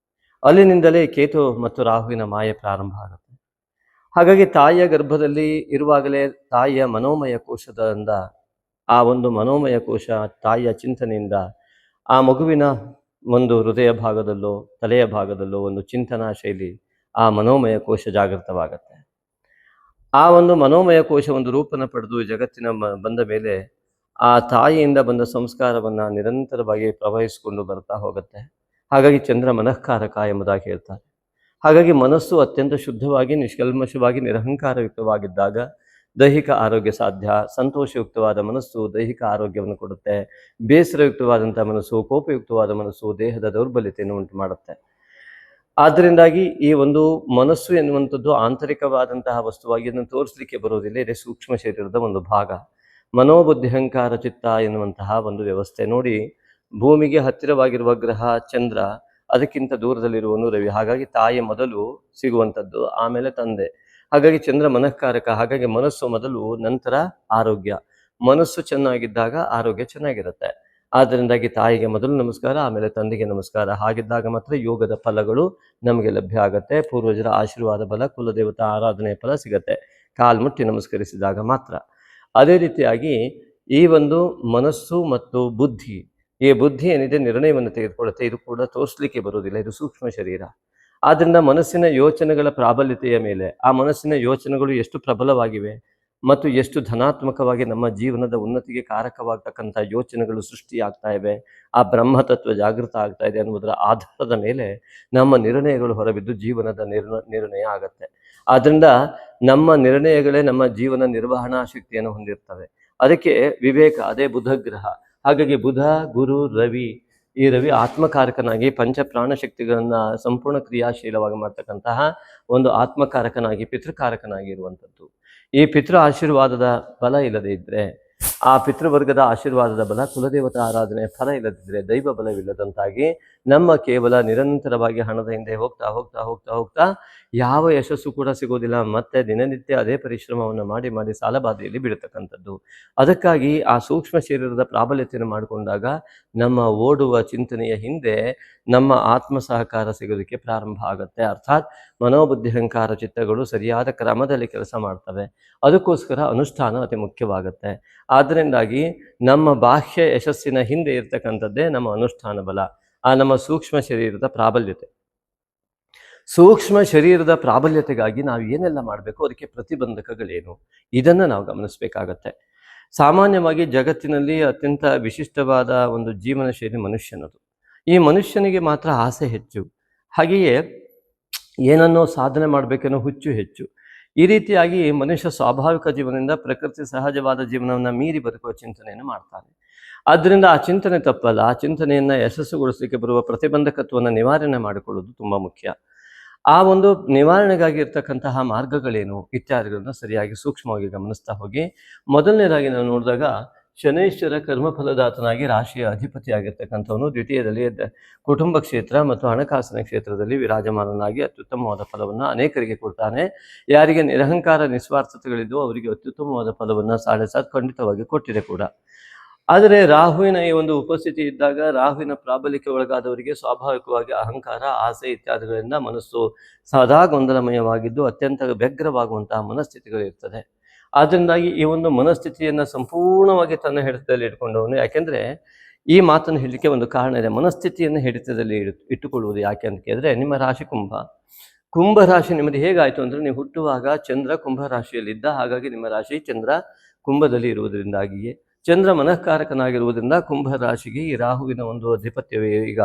ಅಲ್ಲಿನಿಂದಲೇ ಕೇತು ಮತ್ತು ರಾಹುವಿನ ಮಾಯೆ ಪ್ರಾರಂಭ ಆಗುತ್ತೆ. ಹಾಗಾಗಿ ತಾಯಿಯ ಗರ್ಭದಲ್ಲಿ ಇರುವಾಗಲೇ ತಾಯಿಯ ಮನೋಮಯ ಕೋಶದಿಂದ ಆ ಒಂದು ಮನೋಮಯ ಕೋಶ ತಾಯಿಯ ಚಿಂತನೆಯಿಂದ ಆ ಮಗುವಿನ ಒಂದು ಹೃದಯ ಭಾಗದಲ್ಲೋ ತಲೆಯ ಭಾಗದಲ್ಲೋ ಒಂದು ಚಿಂತನಾ ಶೈಲಿ, ಆ ಮನೋಮಯ ಕೋಶ ಜಾಗೃತವಾಗತ್ತೆ. ಆ ಒಂದು ಮನೋಮಯ ಕೋಶ ಒಂದು ರೂಪನ ಪಡೆದು ಜಗತ್ತಿನ ಬಂದ ಮೇಲೆ ಆ ತಾಯಿಯಿಂದ ಬಂದ ಸಂಸ್ಕಾರವನ್ನು ನಿರಂತರವಾಗಿ ಪ್ರವಹಿಸಿಕೊಂಡು ಬರ್ತಾ ಹೋಗುತ್ತೆ. ಹಾಗಾಗಿ ಚಂದ್ರ ಮನಃಕಾರಕ ಎಂಬುದಾಗಿ ಹೇಳ್ತಾರೆ. ಹಾಗಾಗಿ ಮನಸ್ಸು ಅತ್ಯಂತ ಶುದ್ಧವಾಗಿ, ನಿಷ್ಕಲ್ಮಶವಾಗಿ, ನಿರಹಂಕಾರಯುಕ್ತವಾಗಿದ್ದಾಗ ದೈಹಿಕ ಆರೋಗ್ಯ ಸಾಧ್ಯ. ಸಂತೋಷಯುಕ್ತವಾದ ಮನಸ್ಸು ದೈಹಿಕ ಆರೋಗ್ಯವನ್ನು ಕೊಡುತ್ತೆ. ಬೇಸರಯುಕ್ತವಾದಂಥ ಮನಸ್ಸು, ಕೋಪಯುಕ್ತವಾದ ಮನಸ್ಸು ದೇಹದ ದೌರ್ಬಲ್ಯತೆಯನ್ನು ಉಂಟು ಮಾಡುತ್ತೆ. ಆದ್ದರಿಂದಾಗಿ ಈ ಒಂದು ಮನಸ್ಸು ಎನ್ನುವಂಥದ್ದು ಆಂತರಿಕವಾದಂತಹ ವಸ್ತುವಾಗಿ ಅದನ್ನು ತೋರಿಸಲಿಕ್ಕೆ ಬರೋದಿಲ್ಲ. ಇದೇ ಸೂಕ್ಷ್ಮ ಶರೀರದ ಒಂದು ಭಾಗ. ಮನೋಬುದ್ಧಿಹಂಕಾರ ಚಿತ್ತ ಎನ್ನುವಂತಹ ಒಂದು ವ್ಯವಸ್ಥೆ. ನೋಡಿ, ಭೂಮಿಗೆ ಹತ್ತಿರವಾಗಿರುವ ಗ್ರಹ ಚಂದ್ರ, ಅದಕ್ಕಿಂತ ದೂರದಲ್ಲಿರುವನು ರವಿ. ಹಾಗಾಗಿ ತಾಯಿ ಮೊದಲು ಸಿಗುವಂಥದ್ದು, ಆಮೇಲೆ ತಂದೆ. ಹಾಗಾಗಿ ಚಂದ್ರ ಮನಃಕಾರಕ. ಹಾಗಾಗಿ ಮನಸ್ಸು ಮೊದಲು, ನಂತರ ಆರೋಗ್ಯ. ಮನಸ್ಸು ಚೆನ್ನಾಗಿದ್ದಾಗ ಆರೋಗ್ಯ ಚೆನ್ನಾಗಿರುತ್ತೆ. ಆದ್ದರಿಂದಾಗಿ ತಾಯಿಗೆ ಮೊದಲು ನಮಸ್ಕಾರ, ಆಮೇಲೆ ತಂದೆಗೆ ನಮಸ್ಕಾರ. ಹಾಗಿದ್ದಾಗ ಮಾತ್ರ ಯೋಗದ ಫಲಗಳು ನಮಗೆ ಲಭ್ಯ ಆಗುತ್ತೆ. ಪೂರ್ವಜರ ಆಶೀರ್ವಾದ ಬಲ, ಕುಲದೇವತಾ ಆರಾಧನೆಯ ಫಲ ಸಿಗತ್ತೆ ಕಾಲ್ಮುಟ್ಟಿ ನಮಸ್ಕರಿಸಿದಾಗ ಮಾತ್ರ. ಅದೇ ರೀತಿಯಾಗಿ ಈ ಒಂದು ಮನಸ್ಸು ಮತ್ತು ಬುದ್ಧಿ, ಈ ಬುದ್ಧಿ ಏನಿದೆ ನಿರ್ಣಯವನ್ನು ತೆಗೆದುಕೊಳ್ಳುತ್ತೆ. ಇದು ಕೂಡ ತೋರಿಸ್ಲಿಕ್ಕೆ ಬರುವುದಿಲ್ಲ, ಇದು ಸೂಕ್ಷ್ಮ ಶರೀರ. ಆದ್ದರಿಂದ ಮನಸ್ಸಿನ ಯೋಚನೆಗಳ ಪ್ರಾಬಲ್ಯತೆಯ ಮೇಲೆ, ಆ ಮನಸ್ಸಿನ ಯೋಚನೆಗಳು ಎಷ್ಟು ಪ್ರಬಲವಾಗಿವೆ ಮತ್ತು ಎಷ್ಟು ಧನಾತ್ಮಕವಾಗಿ ನಮ್ಮ ಜೀವನದ ಉನ್ನತಿಗೆ ಕಾರಕವಾಗ್ತಕ್ಕಂಥ ಯೋಚನೆಗಳು ಸೃಷ್ಟಿಯಾಗ್ತಾ ಇವೆ, ಆ ಬ್ರಹ್ಮತತ್ವ ಜಾಗೃತ ಆಗ್ತಾ ಇದೆ ಅನ್ನುವುದರ ಆಧಾರದ ಮೇಲೆ ನಮ್ಮ ನಿರ್ಣಯಗಳು ಹೊರಬಿದ್ದು ಜೀವನದ ನಿರ್ಣಯ ಆಗತ್ತೆ. ಆದ್ದರಿಂದ ನಮ್ಮ ನಿರ್ಣಯಗಳೇ ನಮ್ಮ ಜೀವನ ನಿರ್ವಹಣಾ ಶಕ್ತಿಯನ್ನು ಹೊಂದಿರ್ತವೆ. ಅದಕ್ಕೆ ವಿವೇಕ, ಅದೇ ಬುಧ ಗ್ರಹ. ಹಾಗಾಗಿ ಬುಧ, ಗುರು, ರವಿ, ಈ ರವಿ ಆತ್ಮಕಾರಕನಾಗಿ ಪಂಚಪ್ರಾಣ ಶಕ್ತಿಗಳನ್ನ ಸಂಪೂರ್ಣ ಕ್ರಿಯಾಶೀಲವಾಗಿ ಮಾಡ್ತಕ್ಕಂತಹ ಒಂದು ಆತ್ಮಕಾರಕನಾಗಿ, ಪಿತೃಕಾರಕನಾಗಿ ಇರುವಂಥದ್ದು. ಈ ಪಿತೃ ಆಶೀರ್ವಾದದ ಬಲ ಇಲ್ಲದೇ ಇದ್ರೆ, ಆ ಪಿತೃವರ್ಗದ ಆಶೀರ್ವಾದದ ಬಲ, ಕುಲದೇವತಾ ಆರಾಧನೆಯ ಫಲ ಇಲ್ಲದಿದ್ದರೆ, ದೈವ ಬಲವಿಲ್ಲದಂತಾಗಿ ನಮ್ಮ ಕೇವಲ ನಿರಂತರವಾಗಿ ಹಣದ ಹಿಂದೆ ಹೋಗ್ತಾ ಹೋಗ್ತಾ ಹೋಗ್ತಾ ಹೋಗ್ತಾ ಯಾವ ಯಶಸ್ಸು ಕೂಡ ಸಿಗೋದಿಲ್ಲ. ಮತ್ತೆ ದಿನನಿತ್ಯ ಅದೇ ಪರಿಶ್ರಮವನ್ನು ಮಾಡಿ ಮಾಡಿ ಸಾಲಬಾಧೆಯಲ್ಲಿ ಬೀಳತಕ್ಕಂಥದ್ದು. ಅದಕ್ಕಾಗಿ ಆ ಸೂಕ್ಷ್ಮ ಶರೀರದ ಪ್ರಾಬಲ್ಯತೆಯನ್ನು ಮಾಡಿಕೊಂಡಾಗ ನಮ್ಮ ಓಡುವ ಚಿಂತನೆಯ ಹಿಂದೆ ನಮ್ಮ ಆತ್ಮ ಸಹಕಾರ ಸಿಗೋದಕ್ಕೆ ಪ್ರಾರಂಭ ಆಗುತ್ತೆ. ಅರ್ಥಾತ್ ಮನೋಬುದ್ಧಿಹಂಕಾರ ಚಿತ್ತಗಳು ಸರಿಯಾದ ಕ್ರಮದಲ್ಲಿ ಕೆಲಸ ಮಾಡ್ತವೆ. ಅದಕ್ಕೋಸ್ಕರ ಅನುಷ್ಠಾನ ಅತಿ ಮುಖ್ಯವಾಗುತ್ತೆ. ಆದ್ದರಿಂದಾಗಿ ನಮ್ಮ ಬಾಹ್ಯ ಯಶಸ್ಸಿನ ಹಿಂದೆ ಇರ್ತಕ್ಕಂಥದ್ದೇ ನಮ್ಮ ಅನುಷ್ಠಾನ ಬಲ, ಆ ನಮ್ಮ ಸೂಕ್ಷ್ಮ ಶರೀರದ ಪ್ರಾಬಲ್ಯತೆ. ಸೂಕ್ಷ್ಮ ಶರೀರದ ಪ್ರಾಬಲ್ಯತೆಗಾಗಿ ನಾವು ಏನೆಲ್ಲ ಮಾಡಬೇಕು, ಅದಕ್ಕೆ ಪ್ರತಿಬಂಧಕಗಳೇನು, ಇದನ್ನು ನಾವು ಗಮನಿಸಬೇಕಾಗತ್ತೆ. ಸಾಮಾನ್ಯವಾಗಿ ಜಗತ್ತಿನಲ್ಲಿ ಅತ್ಯಂತ ವಿಶಿಷ್ಟವಾದ ಒಂದು ಜೀವನ ಶೈಲಿ ಮನುಷ್ಯನದು. ಈ ಮನುಷ್ಯನಿಗೆ ಮಾತ್ರ ಆಸೆ ಹೆಚ್ಚು, ಹಾಗೆಯೇ ಏನನ್ನೋ ಸಾಧನೆ ಮಾಡಬೇಕನ್ನೋ ಹುಚ್ಚು ಹೆಚ್ಚು. ಈ ರೀತಿಯಾಗಿ ಮನುಷ್ಯ ಸ್ವಾಭಾವಿಕ ಜೀವನದಿಂದ ಪ್ರಕೃತಿ ಸಹಜವಾದ ಜೀವನವನ್ನು ಮೀರಿ ಬದುಕುವ ಚಿಂತನೆಯನ್ನು ಮಾಡ್ತಾನೆ. ಆದ್ದರಿಂದ ಆ ಚಿಂತನೆ ತಪ್ಪಲ್ಲ. ಆ ಚಿಂತನೆಯನ್ನು ಯಶಸ್ಸುಗೊಳಿಸಲಿಕ್ಕೆ ಬರುವ ಪ್ರತಿಬಂಧಕತ್ವವನ್ನು ನಿವಾರಣೆ ಮಾಡಿಕೊಳ್ಳೋದು ತುಂಬ ಮುಖ್ಯ. ಆ ಒಂದು ನಿವಾರಣೆಗಾಗಿ ಇರ್ತಕ್ಕಂತಹ ಮಾರ್ಗಗಳೇನು ಇತ್ಯಾದಿಗಳನ್ನು ಸರಿಯಾಗಿ ಸೂಕ್ಷ್ಮವಾಗಿ ಗಮನಿಸ್ತಾ ಹೋಗಿ, ಮೊದಲನೇದಾಗಿ ನಾವು ನೋಡಿದಾಗ ಶನೈಶ್ವರ ಕರ್ಮಫಲದಾತನಾಗಿ ರಾಶಿಯ ಅಧಿಪತಿಯಾಗಿರ್ತಕ್ಕಂಥವನು ದ್ವಿತೀಯದಲ್ಲಿ ಕುಟುಂಬ ಕ್ಷೇತ್ರ ಮತ್ತು ಹಣಕಾಸಿನ ಕ್ಷೇತ್ರದಲ್ಲಿ ವಿರಾಜಮಾನನಾಗಿ ಅತ್ಯುತ್ತಮವಾದ ಫಲವನ್ನು ಅನೇಕರಿಗೆ ಕೊಡ್ತಾನೆ. ಯಾರಿಗೆ ನಿರಹಂಕಾರ ನಿಸ್ವಾರ್ಥತೆಗಳಿದ್ದು ಅವರಿಗೆ ಅತ್ಯುತ್ತಮವಾದ ಫಲವನ್ನು ಖಂಡಿತವಾಗಿ ಕೊಟ್ಟಿದೆ ಕೂಡ. ಆದರೆ ರಾಹುವಿನ ಈ ಒಂದು ಉಪಸ್ಥಿತಿ ಇದ್ದಾಗ ರಾಹುವಿನ ಪ್ರಾಬಲ್ಯಕ್ಕೆ ಒಳಗಾದವರಿಗೆ ಸ್ವಾಭಾವಿಕವಾಗಿ ಅಹಂಕಾರ, ಆಸೆ ಇತ್ಯಾದಿಗಳಿಂದ ಮನಸ್ಸು ಸದಾ ಗೊಂದಲಮಯವಾಗಿದ್ದು ಅತ್ಯಂತ ವ್ಯಗ್ರವಾಗುವಂತಹ ಮನಸ್ಥಿತಿಗಳು ಇರ್ತದೆ. ಆದ್ದರಿಂದಾಗಿ ಈ ಒಂದು ಮನಸ್ಥಿತಿಯನ್ನು ಸಂಪೂರ್ಣವಾಗಿ ತನ್ನ ಹಿಡಿತದಲ್ಲಿ ಇಟ್ಕೊಂಡವನು. ಯಾಕೆಂದರೆ ಈ ಮಾತನ್ನು ಹೇಳಲಿಕ್ಕೆ ಒಂದು ಕಾರಣ ಇದೆ. ಮನಸ್ಥಿತಿಯನ್ನು ಹಿಡಿತದಲ್ಲಿ ಇಟ್ಟುಕೊಳ್ಳುವುದು ಯಾಕೆ ಅಂತ ಕೇಳಿದ್ರೆ, ನಿಮ್ಮ ರಾಶಿ ಕುಂಭ ರಾಶಿ ನಿಮ್ಮದು ಹೇಗಾಯಿತು ಅಂದರೆ, ನೀವು ಹುಟ್ಟುವಾಗ ಚಂದ್ರ ಕುಂಭ ರಾಶಿಯಲ್ಲಿದ್ದ, ಹಾಗಾಗಿ ನಿಮ್ಮ ರಾಶಿ ಚಂದ್ರ ಕುಂಭದಲ್ಲಿ ಇರುವುದರಿಂದಾಗಿಯೇ ಚಂದ್ರ ಮನಃಕಾರಕನಾಗಿರುವುದರಿಂದ ಕುಂಭ ರಾಶಿಗೆ ಈ ರಾಹುವಿನ ಒಂದು ಅಧಿಪತ್ಯವೇ, ಈಗ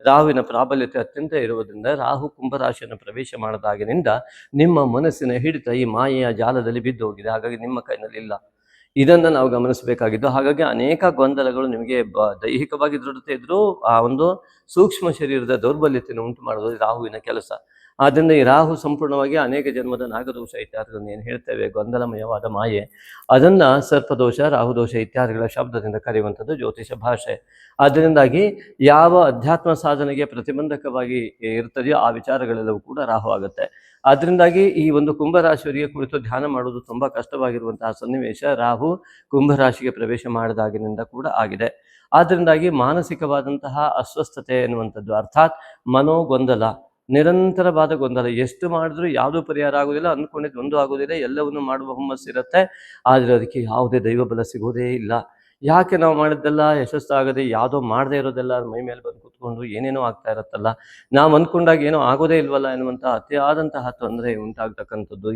ರಾಹುವಿನ ಪ್ರಾಬಲ್ಯತೆ ಅತ್ಯಂತ ಇರುವುದರಿಂದ ರಾಹು ಕುಂಭರಾಶಿಯನ್ನು ಪ್ರವೇಶ ಮಾಡದಾಗಿನಿಂದ ನಿಮ್ಮ ಮನಸ್ಸಿನ ಹಿಡಿತ ಈ ಮಾಯೆಯ ಜಾಲದಲ್ಲಿ ಬಿದ್ದು ಹೋಗಿದೆ. ಹಾಗಾಗಿ ನಿಮ್ಮ ಕೈನಲ್ಲಿ ಇಲ್ಲ. ಇದನ್ನು ನಾವು ಗಮನಿಸಬೇಕಾಗಿದ್ದು. ಹಾಗಾಗಿ ಅನೇಕ ಗೊಂದಲಗಳು ನಿಮಗೆ ದೈಹಿಕವಾಗಿ ದೃಢತೆ ಇದ್ರೂ ಆ ಒಂದು ಸೂಕ್ಷ್ಮ ಶರೀರದ ದೌರ್ಬಲ್ಯತೆಯನ್ನು ಉಂಟು ಮಾಡುವುದು ರಾಹುವಿನ ಕೆಲಸ. ಆದ್ದರಿಂದ ಈ ರಾಹು ಸಂಪೂರ್ಣವಾಗಿ ಅನೇಕ ಜನ್ಮದ ನಾಗದೋಷ ಇತ್ಯಾದಿಗಳನ್ನು ಏನು ಹೇಳ್ತೇವೆ, ಗೊಂದಲಮಯವಾದ ಮಾಯೆ, ಅದನ್ನು ಸರ್ಪದೋಷ, ರಾಹುದೋಷ ಇತ್ಯಾದಿಗಳ ಶಬ್ದದಿಂದ ಕರೆಯುವಂಥದ್ದು ಜ್ಯೋತಿಷ ಭಾಷೆ. ಆದ್ದರಿಂದಾಗಿ ಯಾವ ಅಧ್ಯಾತ್ಮ ಸಾಧನೆಗೆ ಪ್ರತಿಬಂಧಕವಾಗಿ ಇರ್ತದೆಯೋ ಆ ವಿಚಾರಗಳೆಲ್ಲವೂ ಕೂಡ ರಾಹು ಆಗುತ್ತೆ. ಆದ್ದರಿಂದಾಗಿ ಈ ಒಂದು ಕುಂಭರಾಶಿಯವರಿಗೆ ಕುರಿತು ಧ್ಯಾನ ಮಾಡುವುದು ತುಂಬ ಕಷ್ಟವಾಗಿರುವಂತಹ ಸನ್ನಿವೇಶ ರಾಹು ಕುಂಭರಾಶಿಗೆ ಪ್ರವೇಶ ಮಾಡಿದಾಗಿನಿಂದ ಕೂಡ ಆಗಿದೆ. ಆದ್ದರಿಂದಾಗಿ ಮಾನಸಿಕವಾದಂತಹ ಅಸ್ವಸ್ಥತೆ ಎನ್ನುವಂಥದ್ದು, ಅರ್ಥಾತ್ ಮನೋಗೊಂದಲ, ನಿರಂತರವಾದ ಗೊಂದಲ, ಎಷ್ಟು ಮಾಡಿದ್ರೂ ಯಾವುದೂ ಪರಿಹಾರ ಆಗೋದಿಲ್ಲ, ಅಂದ್ಕೊಂಡಿದ್ದು ಒಂದು ಆಗೋದಿಲ್ಲ, ಎಲ್ಲವನ್ನು ಮಾಡುವ ಹುಮ್ಮಸ್ಸಿರುತ್ತೆ. ಆದರೆ ಅದಕ್ಕೆ ಯಾವುದೇ ದೈವಬಲ ಸಿಗೋದೇ ಇಲ್ಲ. ಯಾಕೆ ನಾವು ಮಾಡಿದ್ದೆಲ್ಲ ಯಶಸ್ಸಾಗದೆ ಯಾವುದೋ ಮಾಡದೇ ಇರೋದೆಲ್ಲ ಮೈ ಮೇಲೆ ಬಂದು ಕೂತ್ಕೊಂಡು ಏನೇನೋ ಆಗ್ತಾ ಇರುತ್ತಲ್ಲ, ನಾವು ಅಂದ್ಕೊಂಡಾಗ ಏನೋ ಆಗೋದೇ ಇಲ್ವಲ್ಲ ಎನ್ನುವಂಥ ಅತಿಯಾದಂತಹ ತೊಂದರೆ ಉಂಟಾಗ್ತಕ್ಕಂಥದ್ದು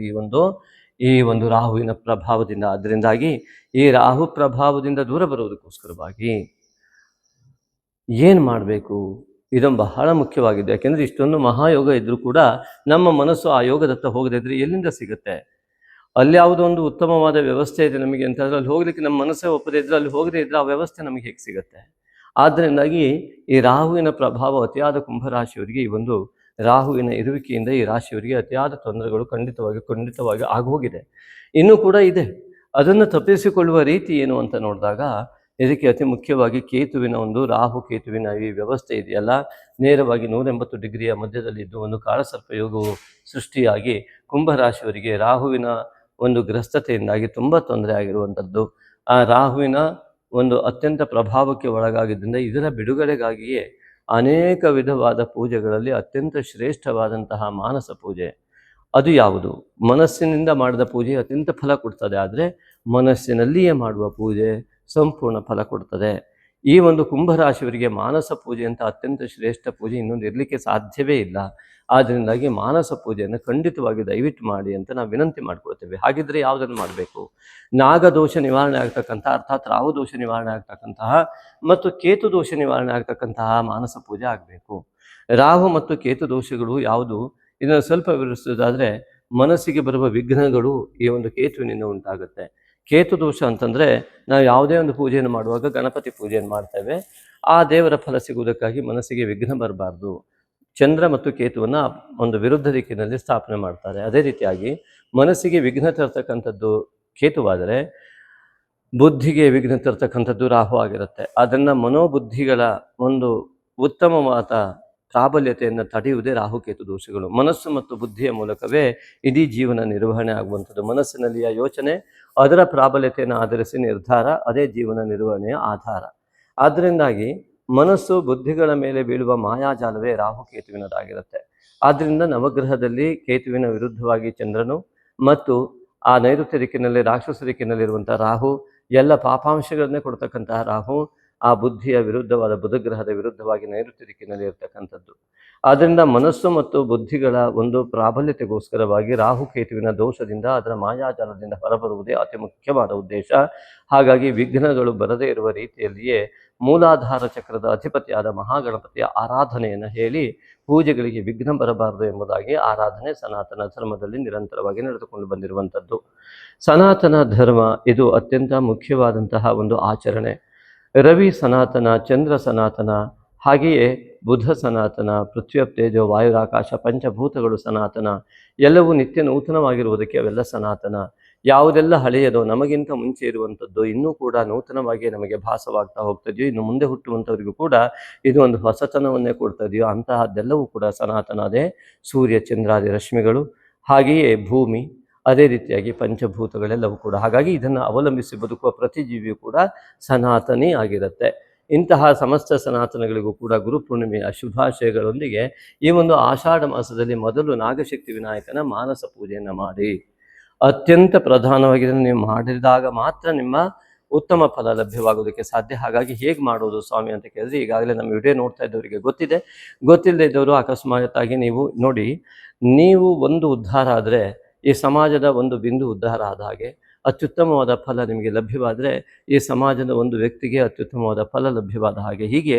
ಈ ಒಂದು ರಾಹುವಿನ ಪ್ರಭಾವದಿಂದ. ಅದರಿಂದಾಗಿ ಈ ರಾಹು ಪ್ರಭಾವದಿಂದ ದೂರ ಬರುವುದಕ್ಕೋಸ್ಕರವಾಗಿ ಏನು ಮಾಡಬೇಕು, ಇದೊಂದು ಬಹಳ ಮುಖ್ಯವಾಗಿದೆ. ಯಾಕೆಂದರೆ ಇಷ್ಟೊಂದು ಮಹಾಯೋಗ ಇದ್ದರೂ ಕೂಡ ನಮ್ಮ ಮನಸ್ಸು ಆ ಯೋಗದತ್ತ ಹೋಗದೇ ಇದ್ರೆ ಎಲ್ಲಿಂದ ಸಿಗುತ್ತೆ? ಅಲ್ಲಿ ಯಾವುದೋ ಒಂದು ಉತ್ತಮವಾದ ವ್ಯವಸ್ಥೆ ಇದೆ ನಮಗೆ ಅಂತಂದರೆ ಅಲ್ಲಿ ಹೋಗ್ಲಿಕ್ಕೆ ನಮ್ಮ ಮನಸ್ಸೇ ಒಪ್ಪದೇ ಇದ್ರೆ, ಅಲ್ಲಿ ಹೋಗದೇ ಇದ್ರೆ ಆ ವ್ಯವಸ್ಥೆ ನಮಗೆ ಹೇಗೆ ಸಿಗುತ್ತೆ? ಆದ್ದರಿಂದಾಗಿ ಈ ರಾಹುವಿನ ಪ್ರಭಾವ ಅತಿಯಾದ ಕುಂಭರಾಶಿಯವರಿಗೆ, ಈ ಒಂದು ರಾಹುವಿನ ಇರುವಿಕೆಯಿಂದ ಈ ರಾಶಿಯವರಿಗೆ ಅತಿಯಾದ ತೊಂದರೆಗಳು ಖಂಡಿತವಾಗಿ ಆಗೋಗಿದೆ, ಇನ್ನೂ ಕೂಡ ಇದೆ. ಅದನ್ನು ತಪ್ಪಿಸಿಕೊಳ್ಳುವ ರೀತಿ ಏನು ಅಂತ ನೋಡಿದಾಗ ಇದಕ್ಕೆ ಅತಿ ಮುಖ್ಯವಾಗಿ ಕೇತುವಿನ ಒಂದು ರಾಹು ಕೇತುವಿನ ಈ ವ್ಯವಸ್ಥೆ ಇದೆಯಲ್ಲ, ನೇರವಾಗಿ 180 ಡಿಗ್ರಿಯ ಮಧ್ಯದಲ್ಲಿ ಇದ್ದು ಒಂದು ಕಾಳಸರ್ಪ ಯೋಗವು ಸೃಷ್ಟಿಯಾಗಿ ಕುಂಭರಾಶಿಯವರಿಗೆ ರಾಹುವಿನ ಒಂದು ಗ್ರಸ್ತತೆಯಿಂದಾಗಿ ತುಂಬ ತೊಂದರೆ ಆಗಿರುವಂಥದ್ದು. ಆ ರಾಹುವಿನ ಒಂದು ಅತ್ಯಂತ ಪ್ರಭಾವಕ್ಕೆ ಒಳಗಾಗಿದ್ದರಿಂದ ಇದರ ಬಿಡುಗಡೆಗಾಗಿಯೇ ಅನೇಕ ವಿಧವಾದ ಪೂಜೆಗಳಲ್ಲಿ ಅತ್ಯಂತ ಶ್ರೇಷ್ಠವಾದಂತಹ ಮಾನಸ ಪೂಜೆ ಅದು ಯಾವುದು? ಮನಸ್ಸಿನಿಂದ ಮಾಡಿದ ಪೂಜೆ ಅತ್ಯಂತ ಫಲ ಕೊಡ್ತದೆ, ಆದರೆ ಮನಸ್ಸಿನಲ್ಲಿಯೇ ಮಾಡುವ ಪೂಜೆ ಸಂಪೂರ್ಣ ಫಲ ಕೊಡ್ತದೆ. ಈ ಒಂದು ಕುಂಭರಾಶಿಯವರಿಗೆ ಮಾನಸ ಪೂಜೆ ಅಂತ ಅತ್ಯಂತ ಶ್ರೇಷ್ಠ ಪೂಜೆ ಇನ್ನೊಂದು ಇರಲಿಕ್ಕೆ ಸಾಧ್ಯವೇ ಇಲ್ಲ. ಆದ್ದರಿಂದಾಗಿ ಮಾನಸ ಪೂಜೆಯನ್ನು ಖಂಡಿತವಾಗಿ ದಯವಿಟ್ಟು ಮಾಡಿ ಅಂತ ನಾವು ವಿನಂತಿ ಮಾಡ್ಕೊಳ್ತೇವೆ. ಹಾಗಿದ್ರೆ ಯಾವುದನ್ನು ಮಾಡಬೇಕು? ನಾಗದೋಷ ನಿವಾರಣೆ ಆಗ್ತಕ್ಕಂಥ, ಅರ್ಥಾತ್ ರಾಹು ದೋಷ ನಿವಾರಣೆ ಆಗ್ತಕ್ಕಂತಹ ಮತ್ತು ಕೇತು ದೋಷ ನಿವಾರಣೆ ಆಗ್ತಕ್ಕಂತಹ ಮಾನಸ ಪೂಜೆ ಆಗಬೇಕು. ರಾಹು ಮತ್ತು ಕೇತು ದೋಷಗಳು ಯಾವುದು? ಇದನ್ನು ಸ್ವಲ್ಪ ವಿವರಿಸೋದಾದರೆ, ಮನಸ್ಸಿಗೆ ಬರುವ ವಿಘ್ನಗಳು ಈ ಒಂದು ಕೇತುವಿನಿಂದ ಉಂಟಾಗುತ್ತೆ. ಕೇತು ದೋಷ ಅಂತಂದರೆ, ನಾವು ಯಾವುದೇ ಒಂದು ಪೂಜೆಯನ್ನು ಮಾಡುವಾಗ ಗಣಪತಿ ಪೂಜೆಯನ್ನು ಮಾಡ್ತೇವೆ, ಆ ದೇವರ ಫಲ ಸಿಗುವುದಕ್ಕಾಗಿ ಮನಸ್ಸಿಗೆ ವಿಘ್ನ ಬರಬಾರ್ದು. ಚಂದ್ರ ಮತ್ತು ಕೇತುವನ್ನು ಒಂದು ವಿರುದ್ಧ ದಿಕ್ಕಿನಲ್ಲಿ ಸ್ಥಾಪನೆ ಮಾಡ್ತಾರೆ. ಅದೇ ರೀತಿಯಾಗಿ ಮನಸ್ಸಿಗೆ ವಿಘ್ನ ತರ್ತಕ್ಕಂಥದ್ದು ಕೇತುವಾದರೆ, ಬುದ್ಧಿಗೆ ವಿಘ್ನ ತರ್ತಕ್ಕಂಥದ್ದು ರಾಹು ಆಗಿರುತ್ತೆ. ಅದನ್ನು ಮನೋಬುದ್ಧಿಗಳ ಒಂದು ಉತ್ತಮವಾದ ಪ್ರಾಬಲ್ಯತೆಯನ್ನು ತಡೆಯುವುದೇ ರಾಹುಕೇತು ದೋಷಗಳು. ಮನಸ್ಸು ಮತ್ತು ಬುದ್ಧಿಯ ಮೂಲಕವೇ ಇಡೀ ಜೀವನ ನಿರ್ವಹಣೆ ಆಗುವಂಥದ್ದು. ಮನಸ್ಸಿನಲ್ಲಿಯ ಯೋಚನೆ, ಅದರ ಪ್ರಾಬಲ್ಯತೆಯನ್ನು ಆಧರಿಸಿ ನಿರ್ಧಾರ, ಅದೇ ಜೀವನ ನಿರ್ವಹಣೆಯ ಆಧಾರ. ಆದ್ದರಿಂದಾಗಿ ಮನಸ್ಸು ಬುದ್ಧಿಗಳ ಮೇಲೆ ಬೀಳುವ ಮಾಯಾಜಾಲವೇ ರಾಹುಕೇತುವಿನದಾಗಿರುತ್ತೆ. ಆದ್ದರಿಂದ ನವಗ್ರಹದಲ್ಲಿ ಕೇತುವಿನ ವಿರುದ್ಧವಾಗಿ ಚಂದ್ರನು ಮತ್ತು ಆ ನೈಋತ್ಯ ದಿಕ್ಕಿನಲ್ಲಿ ರಾಕ್ಷಸ ದಿಕ್ಕಿನಲ್ಲಿರುವಂಥ ರಾಹು, ಎಲ್ಲ ಪಾಪಾಂಶಗಳನ್ನೇ ಕೊಡ್ತಕ್ಕಂತಹ ರಾಹು ಆ ಬುದ್ಧಿಯ ವಿರುದ್ಧವಾದ ಬುಧಗ್ರಹದ ವಿರುದ್ಧವಾಗಿ ನೈಋತ್ಯ ದಿಕ್ಕಿನಲ್ಲಿ ಇರತಕ್ಕಂಥದ್ದು. ಆದ್ದರಿಂದ ಮನಸ್ಸು ಮತ್ತು ಬುದ್ಧಿಗಳ ಒಂದು ಪ್ರಾಬಲ್ಯತೆಗೋಸ್ಕರವಾಗಿ ರಾಹುಕೇತುವಿನ ದೋಷದಿಂದ, ಅದರ ಮಾಯಾಜಾಲದಿಂದ ಹೊರಬರುವುದೇ ಅತಿ ಮುಖ್ಯವಾದ ಉದ್ದೇಶ. ಹಾಗಾಗಿ ವಿಘ್ನಗಳು ಬರದೇ ಇರುವ ರೀತಿಯಲ್ಲಿಯೇ ಮೂಲಾಧಾರ ಚಕ್ರದ ಅಧಿಪತಿಯಾದ ಮಹಾಗಣಪತಿಯ ಆರಾಧನೆಯನ್ನು ಹೇಳಿ ಪೂಜೆಗಳಿಗೆ ವಿಘ್ನ ಬರಬಾರದು ಎಂಬುದಾಗಿ ಆರಾಧನೆ ಸನಾತನ ಧರ್ಮದಲ್ಲಿ ನಿರಂತರವಾಗಿ ನಡೆದುಕೊಂಡು ಬಂದಿರುವಂಥದ್ದು. ಸನಾತನ ಧರ್ಮ ಇದು ಅತ್ಯಂತ ಮುಖ್ಯವಾದಂತಹ ಒಂದು ಆಚರಣೆ. ರವಿ ಸನಾತನ, ಚಂದ್ರ ಸನಾತನ, ಹಾಗೆಯೇ ಬುಧ ಸನಾತನ, ಪೃಥ್ವಿ ತೇಜೋ ವಾಯುರಾಕಾಶ ಪಂಚಭೂತಗಳು ಸನಾತನ, ಎಲ್ಲವೂ ನಿತ್ಯ ನೂತನವಾಗಿರುವುದಕ್ಕೆ ಅವೆಲ್ಲ ಸನಾತನ. ಯಾವುದೆಲ್ಲ ಹಳೆಯದೋ, ನಮಗಿಂತ ಮುಂಚೆ ಇರುವಂಥದ್ದು ಇನ್ನೂ ಕೂಡ ನೂತನವಾಗಿ ನಮಗೆ ಭಾಸವಾಗ್ತಾ ಹೋಗ್ತದೆಯೋ, ಇನ್ನು ಮುಂದೆ ಹುಟ್ಟುವಂಥವರಿಗೂ ಕೂಡ ಇದು ಒಂದು ಹೊಸತನವನ್ನೇ ಕೊಡ್ತದೆಯೋ ಅಂತಹದ್ದೆಲ್ಲವೂ ಕೂಡ ಸನಾತನ. ಅದೇ ಸೂರ್ಯ ಚಂದ್ರಾದಿ ರಶ್ಮಿಗಳು, ಹಾಗೆಯೇ ಭೂಮಿ, ಅದೇ ರೀತಿಯಾಗಿ ಪಂಚಭೂತಗಳೆಲ್ಲವೂ ಕೂಡ. ಹಾಗಾಗಿ ಇದನ್ನು ಅವಲಂಬಿಸಿ ಬದುಕುವ ಪ್ರತಿ ಜೀವಿಯೂ ಕೂಡ ಸನಾತನಿ ಆಗಿರುತ್ತೆ. ಇಂತಹ ಸಮಸ್ತ ಸನಾತನಗಳಿಗೂ ಕೂಡ ಗುರುಪೂರ್ಣಿಮೆಯ ಶುಭಾಶಯಗಳೊಂದಿಗೆ ಈ ಒಂದು ಆಷಾಢ ಮಾಸದಲ್ಲಿ ಮೊದಲು ನಾಗಶಕ್ತಿ ವಿನಾಯಕನ ಮಾನಸ ಪೂಜೆಯನ್ನು ಮಾಡಿ. ಅತ್ಯಂತ ಪ್ರಧಾನವಾಗಿ ಇದನ್ನು ನೀವು ಮಾಡಿದಾಗ ಮಾತ್ರ ನಿಮ್ಮ ಉತ್ತಮ ಫಲ ಲಭ್ಯವಾಗೋದಕ್ಕೆ ಸಾಧ್ಯ. ಹಾಗಾಗಿ ಹೇಗೆ ಮಾಡೋದು ಸ್ವಾಮಿ ಅಂತ ಕೇಳಿದ್ರೆ, ಈಗಾಗಲೇ ನಮ್ಮ ವಿಡಿಯೋ ನೋಡ್ತಾ ಇದ್ದವರಿಗೆ ಗೊತ್ತಿದೆ. ಗೊತ್ತಿಲ್ಲದೆ ಇದ್ದವರು ಅಕಸ್ಮಾತ್ತಾಗಿ ನೀವು ನೋಡಿ, ನೀವು ಒಂದು ಉದ್ಧಾರ ಆದರೆ ಈ ಸಮಾಜದ ಒಂದು ಬಿಂದು ಉದ್ಧಾರ ಆದ ಹಾಗೆ, ಅತ್ಯುತ್ತಮವಾದ ಫಲ ನಿಮಗೆ ಲಭ್ಯವಾದರೆ ಈ ಸಮಾಜದ ಒಂದು ವ್ಯಕ್ತಿಗೆ ಅತ್ಯುತ್ತಮವಾದ ಫಲ ಲಭ್ಯವಾದ ಹಾಗೆ, ಹೀಗೆ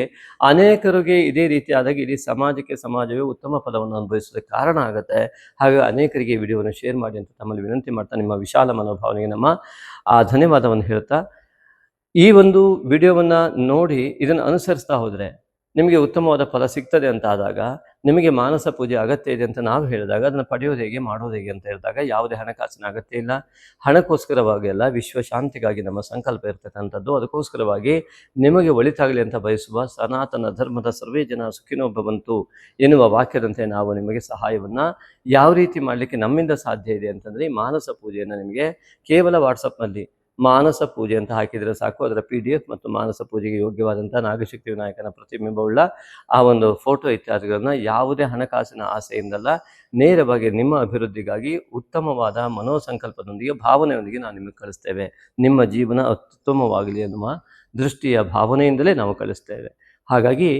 ಅನೇಕರಿಗೆ ಇದೇ ರೀತಿ ಆದಾಗ ಇಡೀ ಸಮಾಜವೇ ಉತ್ತಮ ಫಲವನ್ನು ಅನುಭವಿಸೋದಕ್ಕೆ ಕಾರಣ ಆಗುತ್ತೆ. ಹಾಗೆ ಅನೇಕರಿಗೆ ಈ ವಿಡಿಯೋವನ್ನು ಶೇರ್ ಮಾಡಿ ಅಂತ ತಮ್ಮಲ್ಲಿ ವಿನಂತಿ ಮಾಡ್ತಾ, ನಿಮ್ಮ ವಿಶಾಲ ಮನೋಭಾವನೆಗೆ ನಮ್ಮ ಧನ್ಯವಾದವನ್ನು ಹೇಳ್ತಾ, ಈ ಒಂದು ವಿಡಿಯೋವನ್ನು ನೋಡಿ ಇದನ್ನು ಅನುಸರಿಸ್ತಾ ಹೋದರೆ ನಿಮಗೆ ಉತ್ತಮವಾದ ಫಲ ಸಿಗ್ತದೆ ಅಂತ ಆದಾಗ, ನಿಮಗೆ ಮಾನಸ ಪೂಜೆ ಅಗತ್ಯ ಇದೆ ಅಂತ ನಾವು ಹೇಳಿದಾಗ, ಅದನ್ನು ಪಡೆಯೋದು ಹೇಗೆ, ಮಾಡೋದು ಹೇಗೆ ಅಂತ ಹೇಳಿದಾಗ, ಯಾವುದೇ ಹಣಕಾಸಿನ ಅಗತ್ಯ ಇಲ್ಲ. ಹಣಕ್ಕೋಸ್ಕರವಾಗಿ ಅಲ್ಲ, ವಿಶ್ವಶಾಂತಿಗಾಗಿ ನಮ್ಮ ಸಂಕಲ್ಪ ಇರ್ತಕ್ಕಂಥದ್ದು. ಅದಕ್ಕೋಸ್ಕರವಾಗಿ ನಿಮಗೆ ಒಳಿತಾಗಲಿ ಅಂತ ಬಯಸುವ ಸನಾತನ ಧರ್ಮದ ಸರ್ವೇ ಜನ ಸುಖಿನೋ ಭವಂತು ಎನ್ನುವ ವಾಕ್ಯದಂತೆ ನಾವು ನಿಮಗೆ ಸಹಾಯವನ್ನು ಯಾವ ರೀತಿ ಮಾಡಲಿಕ್ಕೆ ನಮ್ಮಿಂದ ಸಾಧ್ಯ ಇದೆ ಅಂತಂದರೆ, ಈ ಮಾನಸ ಪೂಜೆಯನ್ನು ನಿಮಗೆ ಕೇವಲ ವಾಟ್ಸಪ್ನಲ್ಲಿ ಮಾನಸ ಪೂಜೆ ಅಂತ ಹಾಕಿದರೆ ಸಾಕು. ಅದರ PDF ಮತ್ತು ಮಾನಸ ಪೂಜೆಗೆ ಯೋಗ್ಯವಾದಂಥ ನಾಗಶಕ್ತಿ ವಿನಾಯಕನ ಪ್ರತಿಬಿಂಬವುಳ್ಳ ಆ ಒಂದು ಫೋಟೋ ಇತ್ಯಾದಿಗಳನ್ನು ಯಾವುದೇ ಹಣಕಾಸಿನ ಆಸೆಯಿಂದಲ್ಲ, ನೇರವಾಗಿ ನಿಮ್ಮ ಅಭಿವೃದ್ಧಿಗಾಗಿ ಉತ್ತಮವಾದ ಮನೋಸಂಕಲ್ಪದೊಂದಿಗೆ, ಭಾವನೆಯೊಂದಿಗೆ ನಾವು ನಿಮಗೆ ಕಳಿಸ್ತೇವೆ. ನಿಮ್ಮ ಜೀವನ ಅತ್ಯುತ್ತಮವಾಗಲಿ ಎನ್ನುವ ದೃಷ್ಟಿಯ ಭಾವನೆಯಿಂದಲೇ ನಾವು ಕಳಿಸ್ತೇವೆ. ಹಾಗಾಗಿ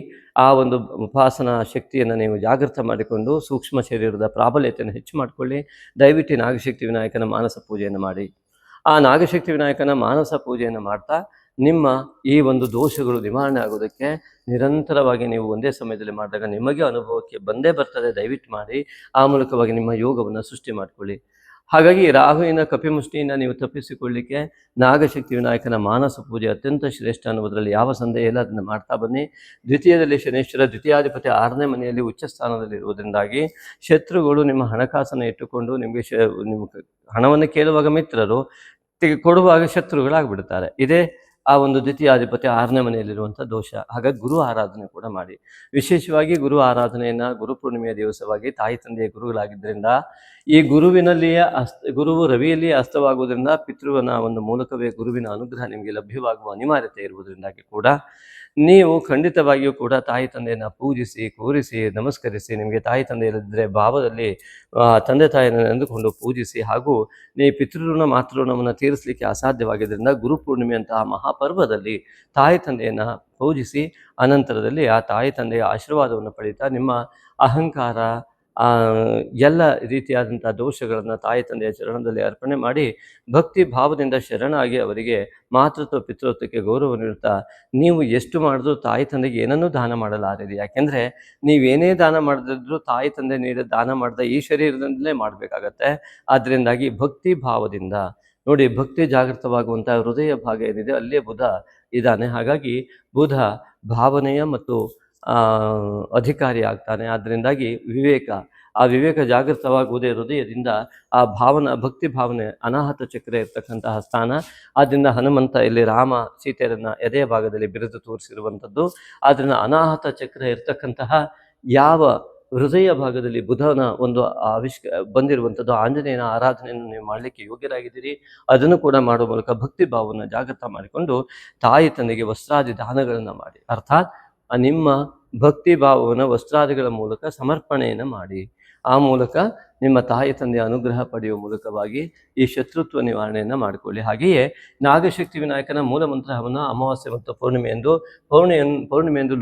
ಆ ಒಂದು ಉಪಾಸನಾ ಶಕ್ತಿಯನ್ನು ನೀವು ಜಾಗೃತ ಮಾಡಿಕೊಂಡು ಸೂಕ್ಷ್ಮ ಶರೀರದ ಪ್ರಾಬಲ್ಯತೆಯನ್ನು ಹೆಚ್ಚು ಮಾಡಿಕೊಳ್ಳಿ. ದಯವಿಟ್ಟು ನಾಗಶಕ್ತಿ ವಿನಾಯಕನ ಮಾನಸ ಪೂಜೆಯನ್ನು ಮಾಡಿ. ಆ ನಾಗಶಕ್ತಿ ವಿನಾಯಕನ ಮಾನಸ ಪೂಜೆಯನ್ನು ಮಾಡ್ತಾ ನಿಮ್ಮ ಈ ಒಂದು ದೋಷಗಳು ನಿವಾರಣೆ ಆಗೋದಕ್ಕೆ ನಿರಂತರವಾಗಿ ನೀವು ಒಂದೇ ಸಮಯದಲ್ಲಿ ಮಾಡಿದಾಗ ನಿಮಗೆ ಅನುಭವಕ್ಕೆ ಬಂದೇ ಬರ್ತದೆ. ದಯವಿಟ್ಟು ಮಾಡಿ. ಆ ಮೂಲಕವಾಗಿ ನಿಮ್ಮ ಯೋಗವನ್ನು ಸೃಷ್ಟಿ ಮಾಡಿಕೊಳ್ಳಿ. ಹಾಗಾಗಿ ರಾಹುವಿನ ಕಪಿಮುಷ್ಟಿಯಿಂದ ನೀವು ತಪ್ಪಿಸಿಕೊಳ್ಳಿಕ್ಕೆ ನಾಗಶಕ್ತಿ ವಿನಾಯಕನ ಮಾನಸ ಪೂಜೆ ಅತ್ಯಂತ ಶ್ರೇಷ್ಠ ಅನ್ನುವುದರಲ್ಲಿ ಯಾವ ಸಂದೇಹ ಇಲ್ಲ. ಅದನ್ನು ಮಾಡ್ತಾ ಬನ್ನಿ. ದ್ವಿತೀಯದಲ್ಲಿ ಶನೇಶ್ವರ, ದ್ವಿತೀಯಾಧಿಪತಿ 6ನೇ ಮನೆಯಲ್ಲಿ ಉಚ್ಚ ಸ್ಥಾನದಲ್ಲಿ ಇರುವುದರಿಂದಾಗಿ ಶತ್ರುಗಳು ನಿಮ್ಮ ಹಣಕಾಸನ್ನು ಇಟ್ಟುಕೊಂಡು ನಿಮಗೆ ನಿಮ್ಮ ಹಣವನ್ನು ಕೇಳುವಾಗ ಮಿತ್ರರು, ಕೊಡುವಾಗ ಶತ್ರುಗಳಾಗ್ಬಿಡ್ತಾರೆ. ಇದೇ ಆ ಒಂದು ದ್ವಿತೀಯಾಧಿಪತಿ 6ನೇ ಮನೆಯಲ್ಲಿರುವಂಥ ದೋಷ. ಹಾಗಾಗಿ ಗುರು ಆರಾಧನೆ ಕೂಡ ಮಾಡಿ. ವಿಶೇಷವಾಗಿ ಗುರು ಆರಾಧನೆಯನ್ನ ಗುರುಪೂರ್ಣಿಮೆಯ ದಿವಸವಾಗಿ ತಾಯಿ ತಂದೆಯ ಗುರುಗಳಾಗಿದ್ದರಿಂದ ಈ ಗುರುವು ರವಿಯಲ್ಲಿ ಅಸ್ತವಾಗುವುದರಿಂದ ಪಿತೃವಿನ ಒಂದು ಮೂಲಕವೇ ಗುರುವಿನ ಅನುಗ್ರಹ ನಿಮಗೆ ಲಭ್ಯವಾಗುವ ಅನಿವಾರ್ಯತೆ ಇರುವುದರಿಂದಾಗಿ ಕೂಡ ನೀವು ಖಂಡಿತವಾಗಿಯೂ ಕೂಡ ತಾಯಿ ತಂದೆಯನ್ನು ಪೂಜಿಸಿ, ಕೂರಿಸಿ, ನಮಸ್ಕರಿಸಿ. ನಿಮಗೆ ತಾಯಿ ತಂದೆ ಇಲ್ಲದಿದ್ದರೆ ಭಾವದಲ್ಲಿ ತಂದೆ ತಾಯಿಯನ್ನು ನೆನೆದುಕೊಂಡು ಪೂಜಿಸಿ. ಹಾಗೂ ನೀವು ಪಿತೃಋಣ ಮಾತೃಋಣವನ್ನು ತೀರಿಸಲಿಕ್ಕೆ ಅಸಾಧ್ಯವಾಗಿದ್ದರಿಂದ ಗುರುಪೂರ್ಣಿಮೆಯಂತಹ ಮಹಾಪರ್ವದಲ್ಲಿ ತಾಯಿ ತಂದೆಯನ್ನು ಪೂಜಿಸಿ, ಅನಂತರದಲ್ಲಿ ಆ ತಾಯಿ ತಂದೆಯ ಆಶೀರ್ವಾದವನ್ನು ಪಡೀತಾ ನಿಮ್ಮ ಅಹಂಕಾರ ಎಲ್ಲ ರೀತಿಯಾದಂಥ ದೋಷಗಳನ್ನು ತಾಯಿ ತಂದೆಯ ಚರಣದಲ್ಲಿ ಅರ್ಪಣೆ ಮಾಡಿ ಭಕ್ತಿ ಭಾವದಿಂದ ಶರಣಾಗಿ ಅವರಿಗೆ ಮಾತೃತ್ವ ಪಿತೃತ್ವಕ್ಕೆ ಗೌರವ ನೀಡುತ್ತಾ, ನೀವು ಎಷ್ಟು ಮಾಡಿದ್ರೂ ತಾಯಿ ತಂದೆಗೆ ಏನನ್ನೂ ದಾನ ಮಾಡಲಾರಿದೆ. ಯಾಕೆಂದರೆ ನೀವೇನೇ ದಾನ ಮಾಡಿದ್ರು ತಾಯಿ ತಂದೆ ದಾನ ಮಾಡಿದ ಈ ಶರೀರದಿಂದಲೇ ಮಾಡಬೇಕಾಗತ್ತೆ. ಆದ್ದರಿಂದಾಗಿ ಭಕ್ತಿ ಭಾವದಿಂದ ನೋಡಿ, ಭಕ್ತಿ ಜಾಗೃತವಾಗುವಂಥ ಹೃದಯ ಭಾಗ ಏನಿದೆ ಅಲ್ಲೇ ಬುಧ ಇದ್ದಾನೆ. ಹಾಗಾಗಿ ಬುಧ ಭಾವನೆಯ ಮತ್ತು ಅಧಿಕಾರಿ ಆಗ್ತಾನೆ. ಆದ್ದರಿಂದಾಗಿ ಆ ವಿವೇಕ ಜಾಗೃತವಾಗುವುದೇ ಹೃದಯದಿಂದ. ಆ ಭಕ್ತಿ ಭಾವನೆ ಅನಾಹತ ಚಕ್ರ ಇರ್ತಕ್ಕಂತಹ ಸ್ಥಾನ. ಆದ್ದರಿಂದ ಹನುಮಂತ ಇಲ್ಲಿ ರಾಮ ಸೀತೆಯರನ್ನ ಎದೆಯ ಭಾಗದಲ್ಲಿ ಬಿರಿದು ತೋರಿಸಿರುವಂಥದ್ದು. ಆದ್ದರಿಂದ ಅನಾಹತ ಚಕ್ರ ಇರ್ತಕ್ಕಂತಹ ಯಾವ ಹೃದಯ ಭಾಗದಲ್ಲಿ ಬುಧನ ಒಂದು ಬಂದಿರುವಂಥದ್ದು ಆಂಜನೇಯನ ಆರಾಧನೆಯನ್ನು ನೀವು ಮಾಡಲಿಕ್ಕೆ ಯೋಗ್ಯರಾಗಿದ್ದೀರಿ. ಅದನ್ನು ಕೂಡ ಮಾಡುವ ಮೂಲಕ ಭಕ್ತಿ ಭಾವವನ್ನು ಜಾಗೃತ ಮಾಡಿಕೊಂಡು ತಾಯಿ ತಂದೆಗೆ ವಸ್ತ್ರಾದಿ ದಾನಗಳನ್ನು ಮಾಡಿ, ಅರ್ಥಾತ್ ನಿಮ್ಮ ಭಕ್ತಿ ಭಾವವನ್ನು ವಸ್ತ್ರಾದಿಗಳ ಮೂಲಕ ಸಮರ್ಪಣೆಯನ್ನು ಮಾಡಿ. ಆ ಮೂಲಕ ನಿಮ್ಮ ತಾಯಿ ತಂದೆಯ ಅನುಗ್ರಹ ಪಡೆಯುವ ಮೂಲಕವಾಗಿ ಈ ಶತ್ರುತ್ವ ನಿವಾರಣೆಯನ್ನು ಮಾಡಿಕೊಳ್ಳಿ. ಹಾಗೆಯೇ ನಾಗಶಕ್ತಿ ವಿನಾಯಕನ ಮೂಲ ಮಂತ್ರವನ್ನು ಅಮಾವಾಸ್ಯೆ ಮತ್ತು ಪೌರ್ಣಿಮೆಯಂದು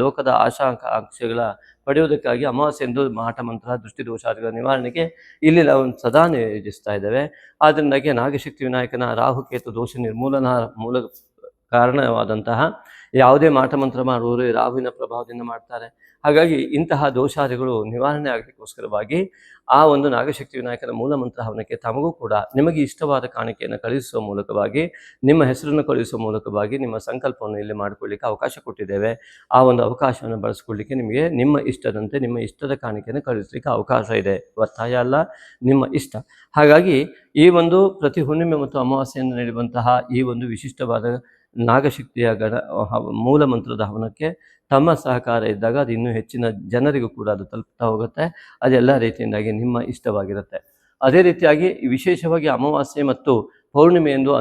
ಲೋಕದ ಆಕಾಂಕ್ಷೆಗಳ ಪಡೆಯುವುದಕ್ಕಾಗಿ ಅಮಾವಾಸ್ಯೆಂದು ಮಾಟ ಮಂತ್ರ ದೃಷ್ಟಿದೋಷಾದಿಗಳ ನಿವಾರಣೆಗೆ ಇಲ್ಲಿ ನಾವು ಸದಾ ನಿಯೋಜಿಸ್ತಾ ಇದ್ದೇವೆ. ಆದ್ದರಿಂದಾಗಿ ನಾಗಶಕ್ತಿ ವಿನಾಯಕನ ರಾಹುಕೇತು ದೋಷ ನಿರ್ಮೂಲನಾ ಮೂಲ ಕಾರಣವಾದಂತಹ ಯಾವುದೇ ಮಾಟ ಮಂತ್ರ ಮಾಡುವವರು ರಾಹುವಿನ ಪ್ರಭಾವದಿಂದ ಮಾಡ್ತಾರೆ. ಹಾಗಾಗಿ ಇಂತಹ ದೋಷಾದಿಗಳು ನಿವಾರಣೆ ಆಗಲಿಕ್ಕೋಸ್ಕರವಾಗಿ ಆ ಒಂದು ನಾಗಶಕ್ತಿ ವಿನಾಯಕನ ಮೂಲ ಮಂತ್ರ ಹವನಕ್ಕೆ ತಮಗೂ ಕೂಡ ನಿಮಗೆ ಇಷ್ಟವಾದ ಕಾಣಿಕೆಯನ್ನು ಕಳುಹಿಸುವ ಮೂಲಕವಾಗಿ, ನಿಮ್ಮ ಹೆಸರನ್ನು ಕಳುಹಿಸುವ ಮೂಲಕವಾಗಿ ನಿಮ್ಮ ಸಂಕಲ್ಪವನ್ನು ಇಲ್ಲಿ ಮಾಡಿಕೊಳ್ಳಿಕ್ಕೆ ಅವಕಾಶ ಕೊಟ್ಟಿದ್ದೇವೆ. ಆ ಒಂದು ಅವಕಾಶವನ್ನು ಬಳಸಿಕೊಳ್ಳಿಕ್ಕೆ ನಿಮಗೆ ನಿಮ್ಮ ಇಷ್ಟದಂತೆ ನಿಮ್ಮ ಇಷ್ಟದ ಕಾಣಿಕೆಯನ್ನು ಕಳುಹಿಸಲಿಕ್ಕೆ ಅವಕಾಶ ಇದೆ. ಒತ್ತಾಯ ಅಲ್ಲ, ನಿಮ್ಮ ಇಷ್ಟ. ಹಾಗಾಗಿ ಈ ಒಂದು ಪ್ರತಿ ಹುಣ್ಣಿಮೆ ಮತ್ತು ಅಮಾವಾಸ್ಯೆಯಿಂದ ನಡೆಯುವಂತಹ ಈ ಒಂದು ವಿಶಿಷ್ಟವಾದ ನಾಗಶಕ್ತಿಯ ಮೂಲ ಮಂತ್ರದ ಹವನಕ್ಕೆ ತಮ್ಮ ಸಹಕಾರ ಇದ್ದಾಗ ಅದು ಇನ್ನೂ ಹೆಚ್ಚಿನ ಜನರಿಗೂ ಕೂಡ ಅದು ತಲುಪ್ತಾ ಹೋಗುತ್ತೆ. ಅದೆಲ್ಲ ರೀತಿಯಿಂದಾಗಿ ನಿಮ್ಮ ಇಷ್ಟವಾಗಿರುತ್ತೆ. ಅದೇ ರೀತಿಯಾಗಿ ವಿಶೇಷವಾಗಿ ಅಮಾವಾಸ್ಯೆ ಮತ್ತು ಪೌರ್ಣಿಮೆಯೆಂದು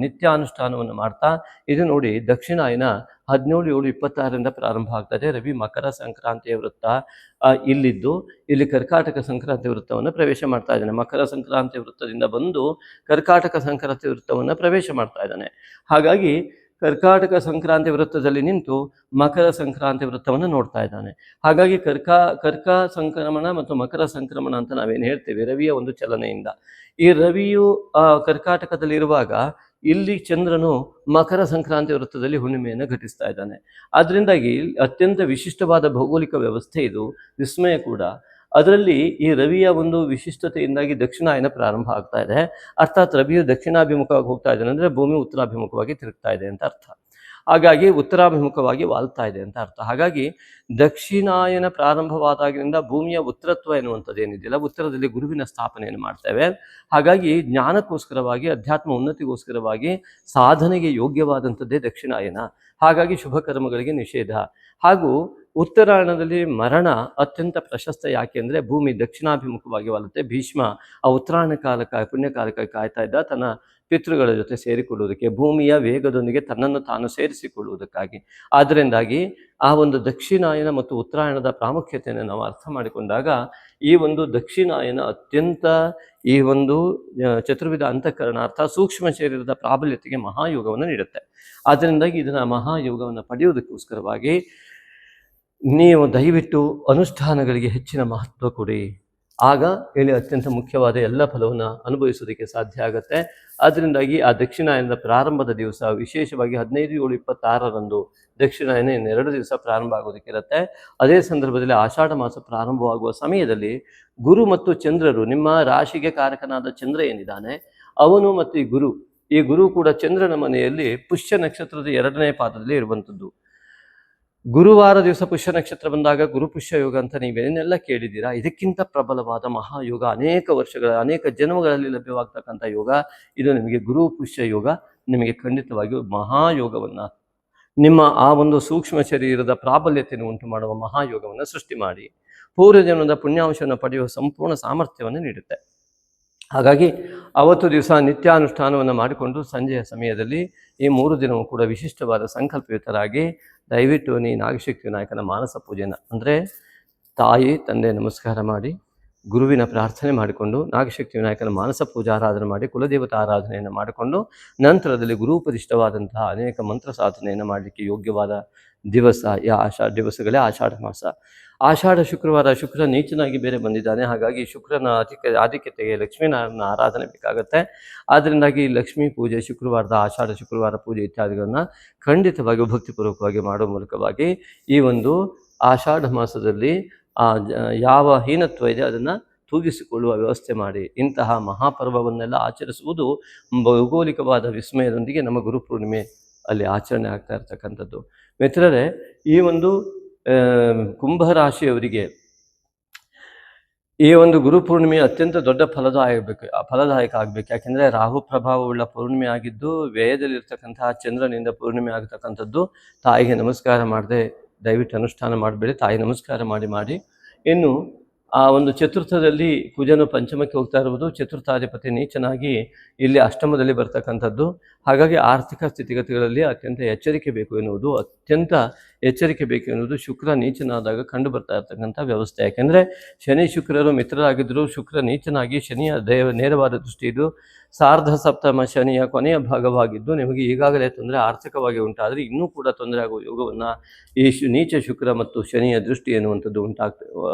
ನಿತ್ಯ ಅನುಷ್ಠಾನವನ್ನು ಮಾಡ್ತಾ, ಇದು ನೋಡಿ ದಕ್ಷಿಣಾಯನ 17/7/26 ಪ್ರಾರಂಭ ಆಗ್ತದೆ. ರವಿ ಮಕರ ಸಂಕ್ರಾಂತಿಯ ವೃತ್ತ ಇಲ್ಲಿದ್ದು ಇಲ್ಲಿ ಕರ್ಕಾಟಕ ಸಂಕ್ರಾಂತಿ ವೃತ್ತವನ್ನು ಪ್ರವೇಶ ಮಾಡ್ತಾ ಇದ್ದಾನೆ. ಮಕರ ಸಂಕ್ರಾಂತಿ ವೃತ್ತದಿಂದ ಬಂದು ಕರ್ಕಾಟಕ ಸಂಕ್ರಾಂತಿ ವೃತ್ತವನ್ನು ಪ್ರವೇಶ ಮಾಡ್ತಾ ಇದ್ದಾನೆ. ಹಾಗಾಗಿ ಕರ್ಕಾಟಕ ಸಂಕ್ರಾಂತಿ ವೃತ್ತದಲ್ಲಿ ನಿಂತು ಮಕರ ಸಂಕ್ರಾಂತಿ ವೃತ್ತವನ್ನು ನೋಡ್ತಾ ಇದ್ದಾನೆ. ಹಾಗಾಗಿ ಕರ್ಕ ಸಂಕ್ರಮಣ ಮತ್ತು ಮಕರ ಸಂಕ್ರಮಣ ಅಂತ ನಾವೇನು ಹೇಳ್ತೇವೆ, ರವಿಯ ಒಂದು ಚಲನೆಯಿಂದ. ಈ ರವಿಯು ಕರ್ಕಾಟಕದಲ್ಲಿರುವಾಗ ಇಲ್ಲಿ ಚಂದ್ರನು ಮಕರ ಸಂಕ್ರಾಂತಿ ವೃತ್ತದಲ್ಲಿ ಹುಣ್ಣಿಮೆಯನ್ನು ಘಟಿಸ್ತಾ ಇದ್ದಾನೆ. ಆದ್ದರಿಂದಾಗಿ ಅತ್ಯಂತ ವಿಶಿಷ್ಟವಾದ ಭೌಗೋಳಿಕ ವ್ಯವಸ್ಥೆ ಇದು, ವಿಸ್ಮಯ ಕೂಡ. ಅದರಲ್ಲಿ ಈ ರವಿಯ ಒಂದು ವಿಶಿಷ್ಟತೆಯಿಂದಾಗಿ ದಕ್ಷಿಣಾಯನ ಪ್ರಾರಂಭ ಆಗ್ತಾ ಇದೆ. ಅರ್ಥಾತ್ ರವಿಯು ದಕ್ಷಿಣಾಭಿಮುಖವಾಗಿ ಹೋಗ್ತಾ ಇದ್ದಾನೆ ಅಂದರೆ ಭೂಮಿ ಉತ್ತರಾಭಿಮುಖವಾಗಿ ತಿರುಗ್ತಾ ಇದೆ ಅಂತ ಅರ್ಥ. ಹಾಗಾಗಿ ಉತ್ತರಾಭಿಮುಖವಾಗಿ ವಾಲ್ತಾ ಇದೆ ಅಂತ ಅರ್ಥ. ಹಾಗಾಗಿ ದಕ್ಷಿಣಾಯನ ಪ್ರಾರಂಭವಾದಾಗಿನಿಂದ ಭೂಮಿಯ ಉತ್ತರತ್ವ ಎನ್ನುವಂಥದ್ದು ಏನಿದೆಯಲ್ಲ, ಉತ್ತರದಲ್ಲಿ ಗುರುವಿನ ಸ್ಥಾಪನೆಯನ್ನು ಮಾಡ್ತೇವೆ. ಹಾಗಾಗಿ ಜ್ಞಾನಕ್ಕೋಸ್ಕರವಾಗಿ, ಅಧ್ಯಾತ್ಮ ಉನ್ನತಿಗೋಸ್ಕರವಾಗಿ, ಸಾಧನೆಗೆ ಯೋಗ್ಯವಾದಂಥದ್ದೇ ದಕ್ಷಿಣಾಯನ. ಹಾಗಾಗಿ ಶುಭ ಕರ್ಮಗಳಿಗೆ ನಿಷೇಧ. ಹಾಗೂ ಉತ್ತರಾಯಣದಲ್ಲಿ ಮರಣ ಅತ್ಯಂತ ಪ್ರಶಸ್ತ. ಯಾಕೆ ಅಂದರೆ ಭೂಮಿ ದಕ್ಷಿಣಾಭಿಮುಖವಾಗಿ ವಾಲುತ್ತೆ. ಭೀಷ್ಮ ಆ ಉತ್ತರಾಯಣ ಕಾಲಕ್ಕಾಗಿ ಪುಣ್ಯಕಾಲಕ್ಕಾಗಿ ಕಾಯ್ತಾ ಇದ್ದ ತನ್ನ ಪಿತೃಗಳ ಜೊತೆ ಸೇರಿಕೊಳ್ಳುವುದಕ್ಕೆ, ಭೂಮಿಯ ವೇಗದೊಂದಿಗೆ ತನ್ನನ್ನು ತಾನು ಸೇರಿಸಿಕೊಳ್ಳುವುದಕ್ಕಾಗಿ. ಆದ್ದರಿಂದಾಗಿ ಆ ಒಂದು ದಕ್ಷಿಣಾಯನ ಮತ್ತು ಉತ್ತರಾಯಣದ ಪ್ರಾಮುಖ್ಯತೆಯನ್ನು ನಾವು ಅರ್ಥ ಮಾಡಿಕೊಂಡಾಗ ಈ ಒಂದು ದಕ್ಷಿಣಾಯನ ಅತ್ಯಂತ ಈ ಒಂದು ಚತುರ್ವಿಧ ಅಂತಃಕರಣ ಅರ್ಥಾತ್ ಸೂಕ್ಷ್ಮ ಶರೀರದ ಪ್ರಾಬಲ್ಯತೆಗೆ ಮಹಾಯೋಗವನ್ನು ನೀಡುತ್ತೆ. ಆದ್ದರಿಂದಾಗಿ ಇದನ್ನು ಮಹಾಯೋಗವನ್ನು ಪಡೆಯುವುದಕ್ಕೋಸ್ಕರವಾಗಿ ನೀವು ದಯವಿಟ್ಟು ಅನುಷ್ಠಾನಗಳಿಗೆ ಹೆಚ್ಚಿನ ಮಹತ್ವ ಕೊಡಿ. ಆಗ ಇಲ್ಲಿ ಅತ್ಯಂತ ಮುಖ್ಯವಾದ ಎಲ್ಲ ಫಲವನ್ನು ಅನುಭವಿಸೋದಕ್ಕೆ ಸಾಧ್ಯ ಆಗುತ್ತೆ. ಅದರಿಂದಾಗಿ ಆ ದಕ್ಷಿಣಾಯನದ ಪ್ರಾರಂಭದ ದಿವಸ ವಿಶೇಷವಾಗಿ 15/7/26 ದಕ್ಷಿಣಾಯನ 2 ದಿವಸ ಪ್ರಾರಂಭ ಆಗೋದಕ್ಕಿರುತ್ತೆ. ಅದೇ ಸಂದರ್ಭದಲ್ಲಿ ಆಷಾಢ ಮಾಸ ಪ್ರಾರಂಭವಾಗುವ ಸಮಯದಲ್ಲಿ ಗುರು ಮತ್ತು ಚಂದ್ರರು, ನಿಮ್ಮ ರಾಶಿಗೆ ಕಾರಕನಾದ ಚಂದ್ರ ಏನಿದ್ದಾನೆ ಅವನು ಮತ್ತು ಈ ಗುರು ಕೂಡ ಚಂದ್ರನ ಮನೆಯಲ್ಲಿ ಪುಷ್ಯ ನಕ್ಷತ್ರದ 2ನೇ ಪಾದದಲ್ಲಿ ಇರುವಂಥದ್ದು. ಗುರುವಾರ ದಿವಸ ಪುಷ್ಯ ನಕ್ಷತ್ರ ಬಂದಾಗ ಗುರುಪುಷ್ಯ ಯೋಗ ಅಂತ ನೀವೇನೆಲ್ಲ ಕೇಳಿದ್ದೀರಾ. ಇದಕ್ಕಿಂತ ಪ್ರಬಲವಾದ ಮಹಾಯೋಗ ಅನೇಕ ವರ್ಷಗಳ ಅನೇಕ ಜನ್ಮಗಳಲ್ಲಿ ಲಭ್ಯವಾಗ್ತಕ್ಕಂಥ ಯೋಗ ಇದು ನಿಮಗೆ ಗುರು ಪುಷ್ಯ ಯೋಗ. ನಿಮಗೆ ಖಂಡಿತವಾಗಿಯೂ ಮಹಾಯೋಗವನ್ನು, ನಿಮ್ಮ ಆ ಒಂದು ಸೂಕ್ಷ್ಮ ಶರೀರದ ಪ್ರಾಬಲ್ಯತೆಯನ್ನು ಉಂಟು ಮಾಡುವ ಮಹಾಯೋಗವನ್ನು ಸೃಷ್ಟಿ ಮಾಡಿ ಪೂರ್ವಜನ್ಮದ ಪುಣ್ಯಾಂಶವನ್ನು ಪಡೆಯುವ ಸಂಪೂರ್ಣ ಸಾಮರ್ಥ್ಯವನ್ನು ನೀಡುತ್ತೆ. ಹಾಗಾಗಿ ಅವತ್ತು ದಿವಸ ನಿತ್ಯಾನುಷ್ಠಾನವನ್ನು ಮಾಡಿಕೊಂಡು ಸಂಜೆಯ ಸಮಯದಲ್ಲಿ ಈ 3 ದಿನವೂ ಕೂಡ ವಿಶಿಷ್ಟವಾದ ಸಂಕಲ್ಪಯುತರಾಗಿ ದಯವಿಟ್ಟು ನಾಗಶಕ್ತಿ ವಿನಾಯಕನ ಮಾನಸ ಪೂಜೆಯನ್ನು, ಅಂದರೆ ತಾಯಿ ತಂದೆ ನಮಸ್ಕಾರ ಮಾಡಿ ಗುರುವಿನ ಪ್ರಾರ್ಥನೆ ಮಾಡಿಕೊಂಡು ನಾಗಶಕ್ತಿ ವಿನಾಯಕನ ಮಾನಸ ಪೂಜಾ ಆರಾಧನೆ ಮಾಡಿ ಕುಲದೇವತಾ ಆರಾಧನೆಯನ್ನು ಮಾಡಿಕೊಂಡು ನಂತರದಲ್ಲಿ ಗುರುಪರಿಷ್ಠವಾದಂತಹ ಅನೇಕ ಮಂತ್ರ ಸಾಧನೆಯನ್ನು ಮಾಡಲಿಕ್ಕೆ ಯೋಗ್ಯವಾದ ದಿವಸ ದಿವಸಗಳೇ ಆಷಾಢ ಮಾಸ. ಆಷಾಢ ಶುಕ್ರವಾರ, ಶುಕ್ರ ನೀಚನಾಗಿ ಬೇರೆ ಬಂದಿದ್ದಾನೆ. ಹಾಗಾಗಿ ಶುಕ್ರನ ಆಧಿಕ್ಯತೆಗೆ ಲಕ್ಷ್ಮೀನಾರಾಯಣನ ಆರಾಧನೆ ಬೇಕಾಗುತ್ತೆ. ಆದ್ದರಿಂದಾಗಿ ಲಕ್ಷ್ಮೀ ಪೂಜೆ, ಶುಕ್ರವಾರದ ಆಷಾಢ ಶುಕ್ರವಾರ ಪೂಜೆ ಇತ್ಯಾದಿಗಳನ್ನು ಖಂಡಿತವಾಗಿ ಭಕ್ತಿಪೂರ್ವಕವಾಗಿ ಮಾಡುವ ಮೂಲಕವಾಗಿ ಈ ಒಂದು ಆಷಾಢ ಮಾಸದಲ್ಲಿ ಯಾವ ಹೀನತ್ವ ಇದೆ ಅದನ್ನು ತೂಗಿಸಿಕೊಳ್ಳುವ ವ್ಯವಸ್ಥೆ ಮಾಡಿ ಇಂತಹ ಮಹಾಪರ್ವವನ್ನೆಲ್ಲ ಆಚರಿಸುವುದು ಭೌಗೋಳಿಕವಾದ ವಿಸ್ಮಯದೊಂದಿಗೆ ನಮ್ಮ ಗುರುಪೂರ್ಣಿಮೆ ಅಲ್ಲಿ ಆಚರಣೆ ಆಗ್ತಾ ಇರ್ತಕ್ಕಂಥದ್ದು. ಮಿತ್ರರೇ, ಈ ಒಂದು ಕುಂಭರಾಶಿಯವರಿಗೆ ಈ ಒಂದು ಗುರುಪೂರ್ಣಿಮೆ ಅತ್ಯಂತ ದೊಡ್ಡ ಫಲದಾಯಕ ಆಗಬೇಕು. ಯಾಕೆಂದರೆ ರಾಹು ಪ್ರಭಾವವುಳ್ಳ ಪೂರ್ಣಿಮೆ ಆಗಿದ್ದು ವ್ಯಯದಲ್ಲಿರ್ತಕ್ಕಂತಹ ಚಂದ್ರನಿಂದ ಪೂರ್ಣಿಮೆ ಆಗತಕ್ಕಂಥದ್ದು. ತಾಯಿಗೆ ನಮಸ್ಕಾರ ಮಾಡದೆ ದಯವಿಟ್ಟು ಅನುಷ್ಠಾನ ಮಾಡಬೇಡಿ, ತಾಯಿ ನಮಸ್ಕಾರ ಮಾಡಿ. ಇನ್ನು ಆ ಒಂದು ಚತುರ್ಥದಲ್ಲಿ ಕುಜನು ಪಂಚಮಕ್ಕೆ ಹೋಗ್ತಾ ಇರುವುದು, ಚತುರ್ಥಾಧಿಪತಿ ನೀಚನಾಗಿ ಇಲ್ಲಿ ಅಷ್ಟಮದಲ್ಲಿ ಬರ್ತಕ್ಕಂಥದ್ದು. ಹಾಗಾಗಿ ಆರ್ಥಿಕ ಸ್ಥಿತಿಗತಿಗಳಲ್ಲಿ ಅತ್ಯಂತ ಎಚ್ಚರಿಕೆ ಬೇಕು ಎನ್ನುವುದು ಶುಕ್ರ ನೀಚನಾದಾಗ ಕಂಡು ಬರ್ತಾ ಇರ್ತಕ್ಕಂಥ ವ್ಯವಸ್ಥೆ. ಯಾಕೆಂದರೆ ಶನಿ ಶುಕ್ರರು ಮಿತ್ರರಾಗಿದ್ದರು. ಶುಕ್ರ ನೀಚನಾಗಿ ಶನಿಯ ನೇರವಾದ ದೃಷ್ಟಿ ಇದು ಸಾರ್ಧ ಸಪ್ತಮ ಶನಿಯ ಕೊನೆಯ ಭಾಗವಾಗಿದ್ದು ನಿಮಗೆ ಈಗಾಗಲೇ ತೊಂದರೆ ಆರ್ಥಿಕವಾಗಿ ಉಂಟಾದರೆ ಇನ್ನೂ ಕೂಡ ತೊಂದರೆ ಆಗುವ ಯೋಗವನ್ನು ಈ ನೀಚ ಶುಕ್ರ ಮತ್ತು ಶನಿಯ ದೃಷ್ಟಿ ಎನ್ನುವಂಥದ್ದು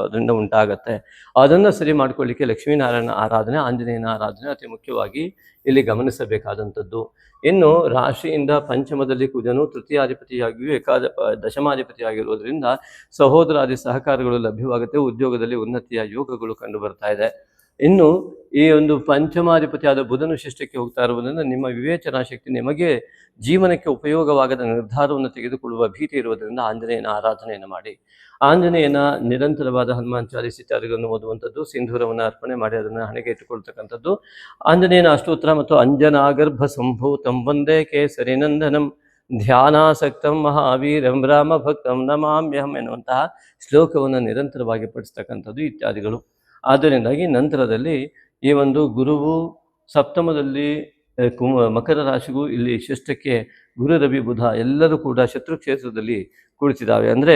ಅದರಿಂದ ಉಂಟಾಗತ್ತೆ. ಅದನ್ನು ಸರಿ ಮಾಡಿಕೊಳ್ಳಿಕ್ಕೆ ಲಕ್ಷ್ಮೀನಾರಾಯಣ ಆರಾಧನೆ, ಆಂಜನೇಯನ ಆರಾಧನೆ ಅತಿ ಮುಖ್ಯವಾಗಿ ಇಲ್ಲಿ ಗಮನಿಸಬೇಕಾದಂಥದ್ದು. ಇನ್ನು ರಾಶಿಯಿಂದ ಪಂಚಮದಲ್ಲಿ ಕುಜನು ತೃತೀಯಾಧಿಪತಿಯಾಗಿಯೂ ದಶಮಾಧಿಪತಿಯಾಗಿರುವುದರಿಂದ ಸಹೋದರಾದಿ ಸಹಕಾರಗಳು ಲಭ್ಯವಾಗುತ್ತೆ. ಉದ್ಯೋಗದಲ್ಲಿ ಉನ್ನತಿಯ ಯೋಗಗಳು ಕಂಡು ಬರ್ತಾ ಇದೆ. ಇನ್ನು ಈ ಒಂದು ಪಂಚಮಾಧಿಪತಿಯಾದ ಬುಧನು ಶಿಷ್ಟಕ್ಕೆ ಹೋಗ್ತಾ ಇರುವುದರಿಂದ ನಿಮ್ಮ ವಿವೇಚನಾ ಶಕ್ತಿ ನಿಮಗೆ ಜೀವನಕ್ಕೆ ಉಪಯೋಗವಾಗದ ನಿರ್ಧಾರವನ್ನು ತೆಗೆದುಕೊಳ್ಳುವ ಭೀತಿ ಇರುವುದರಿಂದ ಆಂಜನೇಯನ ಆರಾಧನೆಯನ್ನು ಮಾಡಿ. ಆಂಜನೇಯನ ನಿರಂತರವಾದ ಹನುಮಾನ್ ಚಾಲಿಸ್ ಇತ್ಯಾದಿಗಳನ್ನು ಓದುವಂಥದ್ದು, ಸಿಂಧೂರವನ್ನು ಅರ್ಪಣೆ ಮಾಡಿ ಅದನ್ನು ಹಣೆಗೆ ಇಟ್ಟುಕೊಳ್ತಕ್ಕಂಥದ್ದು, ಆಂಜನೇಯನ ಅಷ್ಟೋತ್ತರ ಮತ್ತು ಅಂಜನಾಗರ್ಭ ಸಂಭೂತಂ ವಂದೇ ಕೇಸರಿನಂದನಂ ಧ್ಯಾನಾಸಕ್ತಂ ಮಹಾವೀರಂ ರಾಮ ಭಕ್ತಂ ನಮಾಮ್ಯಹಂ ಎನ್ನುವಂತಹ ಶ್ಲೋಕವನ್ನು ನಿರಂತರವಾಗಿ ಪಠಿಸ್ತಕ್ಕಂಥದ್ದು ಇತ್ಯಾದಿಗಳು. ಆದ್ದರಿಂದಾಗಿ ನಂತರದಲ್ಲಿ ಈ ಒಂದು ಗುರುವು ಸಪ್ತಮದಲ್ಲಿ ಮಕರ ರಾಶಿಗೂ ಇಲ್ಲಿ ಶಿಷ್ಟಕ್ಕೆ ಗುರು ರವಿ ಬುಧ ಎಲ್ಲರೂ ಕೂಡ ಶತ್ರು ಕ್ಷೇತ್ರದಲ್ಲಿ ಕುಳಿತಿದ್ದಾವೆ. ಅಂದರೆ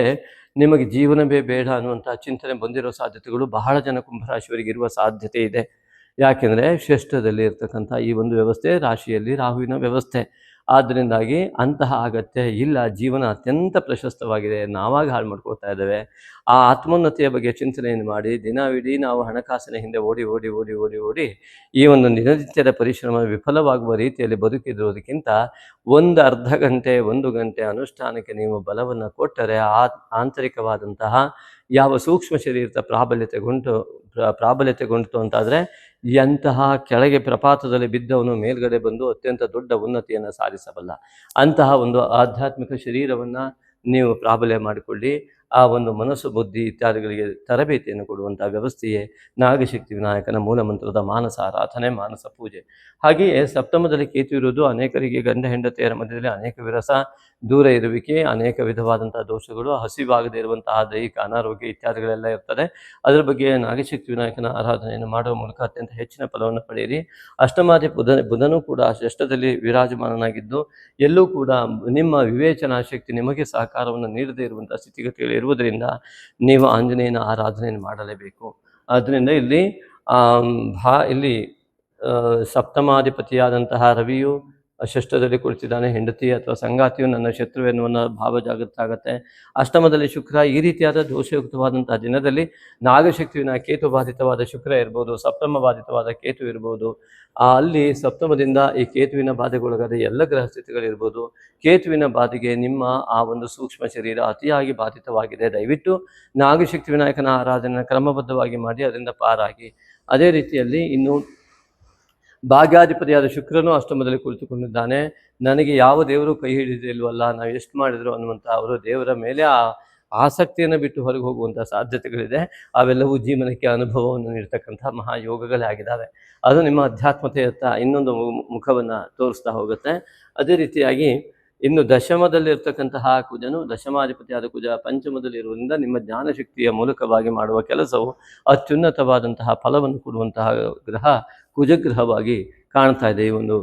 ನಿಮಗೆ ಜೀವನವೇ ಬೇಡ ಅನ್ನುವಂಥ ಚಿಂತನೆ ಬಂದಿರೋ ಸಾಧ್ಯತೆಗಳು ಬಹಳ ಜನ ಕುಂಭರಾಶಿಯವರಿಗೆ ಇರುವ ಸಾಧ್ಯತೆ ಇದೆ. ಯಾಕೆಂದರೆ ಷಷ್ಠದಲ್ಲಿ ಇರ್ತಕ್ಕಂಥ ಈ ಒಂದು ವ್ಯವಸ್ಥೆ ರಾಶಿಯಲ್ಲಿ ರಾಹುವಿನ ವ್ಯವಸ್ಥೆ. ಆದ್ದರಿಂದಾಗಿ ಅಂತಹ ಅಗತ್ಯ ಇಲ್ಲ. ಜೀವನ ಅತ್ಯಂತ ಪ್ರಶಸ್ತವಾಗಿದೆ, ನಾವಾಗ ಹಾಳು ಮಾಡ್ಕೊಳ್ತಾ ಇದ್ದೇವೆ. ಆ ಆತ್ಮೋನ್ನತಿಯ ಬಗ್ಗೆ ಚಿಂತನೆಯನ್ನು ಮಾಡಿ ದಿನವಿಡೀ ನಾವು ಹಣಕಾಸಿನ ಹಿಂದೆ ಓಡಿ ಈ ಒಂದು ದಿನನಿತ್ಯದ ಪರಿಶ್ರಮ ವಿಫಲವಾಗುವ ರೀತಿಯಲ್ಲಿ ಬದುಕಿರುವುದಕ್ಕಿಂತ ಅರ್ಧ ಗಂಟೆ 1 ಗಂಟೆ ಅನುಷ್ಠಾನಕ್ಕೆ ನೀವು ಬಲವನ್ನು ಕೊಟ್ಟರೆ ಆಂತರಿಕವಾದಂತಹ ಯಾವ ಸೂಕ್ಷ್ಮ ಶರೀರದ ಪ್ರಾಬಲ್ಯತೆಗೊಂಡು ಅಂತಾದರೆ ಎಂತಹ ಕೆಳಗೆ ಪ್ರಪಾತದಲ್ಲಿ ಬಿದ್ದವನು ಮೇಲ್ಗಡೆ ಬಂದು ಅತ್ಯಂತ ದೊಡ್ಡ ಉನ್ನತಿಯನ್ನು ಸಾಧಿಸಬಲ್ಲ. ಅಂತಹ ಒಂದು ಆಧ್ಯಾತ್ಮಿಕ ಶರೀರವನ್ನು ನೀವು ಪ್ರಾಬಲ್ಯ ಮಾಡಿಕೊಳ್ಳಿ. ಆ ಒಂದು ಮನಸ್ಸು ಬುದ್ಧಿ ಇತ್ಯಾದಿಗಳಿಗೆ ತರಬೇತಿಯನ್ನು ಕೊಡುವಂಥ ವ್ಯವಸ್ಥೆಯೇ ನಾಗಶಕ್ತಿ ವಿನಾಯಕನ ಮೂಲ ಮಂತ್ರದ ಮಾನಸ ಆರಾಧನೆ, ಮಾನಸ ಪೂಜೆ. ಹಾಗೆಯೇ ಸಪ್ತಮದಲ್ಲಿ ಕೇತು ಇರುವುದು ಅನೇಕರಿಗೆ ಗಂಡ ಹೆಂಡತಿಯರ ಮಧ್ಯದಲ್ಲಿ ಅನೇಕ ವಿರಸ, ದೂರ ಇರುವಿಕೆ, ಅನೇಕ ವಿಧವಾದಂತಹ ದೋಷಗಳು, ಹಸಿವಾಗದೇ ಇರುವಂತಹ ದೈಹಿಕ ಅನಾರೋಗ್ಯ ಇತ್ಯಾದಿಗಳೆಲ್ಲ ಇರ್ತದೆ. ಅದರ ಬಗ್ಗೆ ನಾಗಶಕ್ತಿ ವಿನಾಯಕನ ಆರಾಧನೆಯನ್ನು ಮಾಡುವ ಮೂಲಕ ಅತ್ಯಂತ ಹೆಚ್ಚಿನ ಫಲವನ್ನು ಪಡೆಯಿರಿ. ಅಷ್ಟಮಾಧಿ ಬುಧನೂ ಕೂಡ ಷಷ್ಠದಲ್ಲಿ ವಿರಾಜಮಾನನಾಗಿದ್ದು ಎಲ್ಲೂ ಕೂಡ ನಿಮ್ಮ ವಿವೇಚನಾ ಶಕ್ತಿ ನಿಮಗೆ ಸಹಕಾರವನ್ನು ನೀಡದೇ ಇರುವಂಥ ಸ್ಥಿತಿಗತಿಗಳು ಇರುವುದರಿಂದ ನೀವು ಆಂಜನೇಯನ ಆರಾಧನೆಯನ್ನು ಮಾಡಲೇಬೇಕು. ಆದ್ದರಿಂದ ಇಲ್ಲಿ ಸಪ್ತಮಾಧಿಪತಿಯಾದಂತಹ ರವಿಯು ಷಷ್ಠದಲ್ಲಿ ಕುಳಿತಿದ್ದಾನೆ. ಹೆಂಡತಿ ಅಥವಾ ಸಂಗಾತಿಯು ನನ್ನ ಶತ್ರು ಎನ್ನುವ ಭಾವ ಜಾಗೃತ ಆಗುತ್ತೆ. ಅಷ್ಟಮದಲ್ಲಿ ಶುಕ್ರ. ಈ ರೀತಿಯಾದ ದೋಷಯುಕ್ತವಾದಂತಹ ದಿನದಲ್ಲಿ ನಾಗಶಕ್ತಿವಿನ ಕೇತು ಬಾಧಿತವಾದ ಶುಕ್ರ ಇರ್ಬೋದು, ಸಪ್ತಮ ಬಾಧಿತವಾದ ಕೇತು ಇರ್ಬೋದು. ಅಲ್ಲಿ ಸಪ್ತಮದಿಂದ ಈ ಕೇತುವಿನ ಬಾಧೆಗೊಳಗಾದ ಎಲ್ಲ ಗ್ರಹ ಸ್ಥಿತಿಗಳಿರ್ಬೋದು. ಕೇತುವಿನ ಬಾಧೆಗೆ ನಿಮ್ಮ ಆ ಒಂದು ಸೂಕ್ಷ್ಮ ಶರೀರ ಅತಿಯಾಗಿ ಬಾಧಿತವಾಗಿದೆ. ದಯವಿಟ್ಟು ನಾಗಶಕ್ತಿ ವಿನಾಯಕನ ಆರಾಧನೆಯನ್ನು ಕ್ರಮಬದ್ಧವಾಗಿ ಮಾಡಿ ಅದರಿಂದ ಪಾರಾಗಿ. ಅದೇ ರೀತಿಯಲ್ಲಿ ಇನ್ನು ಭಾಗ್ಯಾಧಿಪತಿಯಾದ ಶುಕ್ರನು ಅಷ್ಟಮದಲ್ಲಿ ಕುಳಿತುಕೊಂಡಿದ್ದಾನೆ. ನನಗೆ ಯಾವ ದೇವರು ಕೈ ಹಿಡಿದಿಲ್ವಲ್ಲ, ನಾವು ಎಷ್ಟು ಮಾಡಿದ್ರು ಅನ್ನುವಂಥ ಅವರು ದೇವರ ಮೇಲೆ ಆಸಕ್ತಿಯನ್ನು ಬಿಟ್ಟು ಹೊರಗೆ ಹೋಗುವಂಥ ಸಾಧ್ಯತೆಗಳಿದೆ. ಅವೆಲ್ಲವೂ ಜೀವನಕ್ಕೆ ಅನುಭವವನ್ನು ನೀಡ್ತಕ್ಕಂಥ ಮಹಾಯೋಗಗಳೇ ಆಗಿದ್ದಾವೆ. ಅದು ನಿಮ್ಮ ಅಧ್ಯಾತ್ಮತೆಯತ್ತ ಇನ್ನೊಂದು ಮುಖವನ್ನು ತೋರಿಸ್ತಾ ಹೋಗುತ್ತೆ. ಅದೇ ರೀತಿಯಾಗಿ ಇನ್ನು ದಶಮದಲ್ಲಿರ್ತಕ್ಕಂತಹ ಕುಜನು, ದಶಮಾಧಿಪತಿಯಾದ ಕುಜ ಪಂಚಮದಲ್ಲಿರುವುದರಿಂದ ನಿಮ್ಮ ಜ್ಞಾನಶಕ್ತಿಯ ಮೂಲಕವಾಗಿ ಮಾಡುವ ಕೆಲಸವು ಅತ್ಯುನ್ನತವಾದಂತಹ ಫಲವನ್ನು ಕೊಡುವಂತಹ ಗ್ರಹ ಕುಜಗ್ರಹವಾಗಿ ಕಾಣ್ತಾ ಇದೆ. ಈ ಒಂದು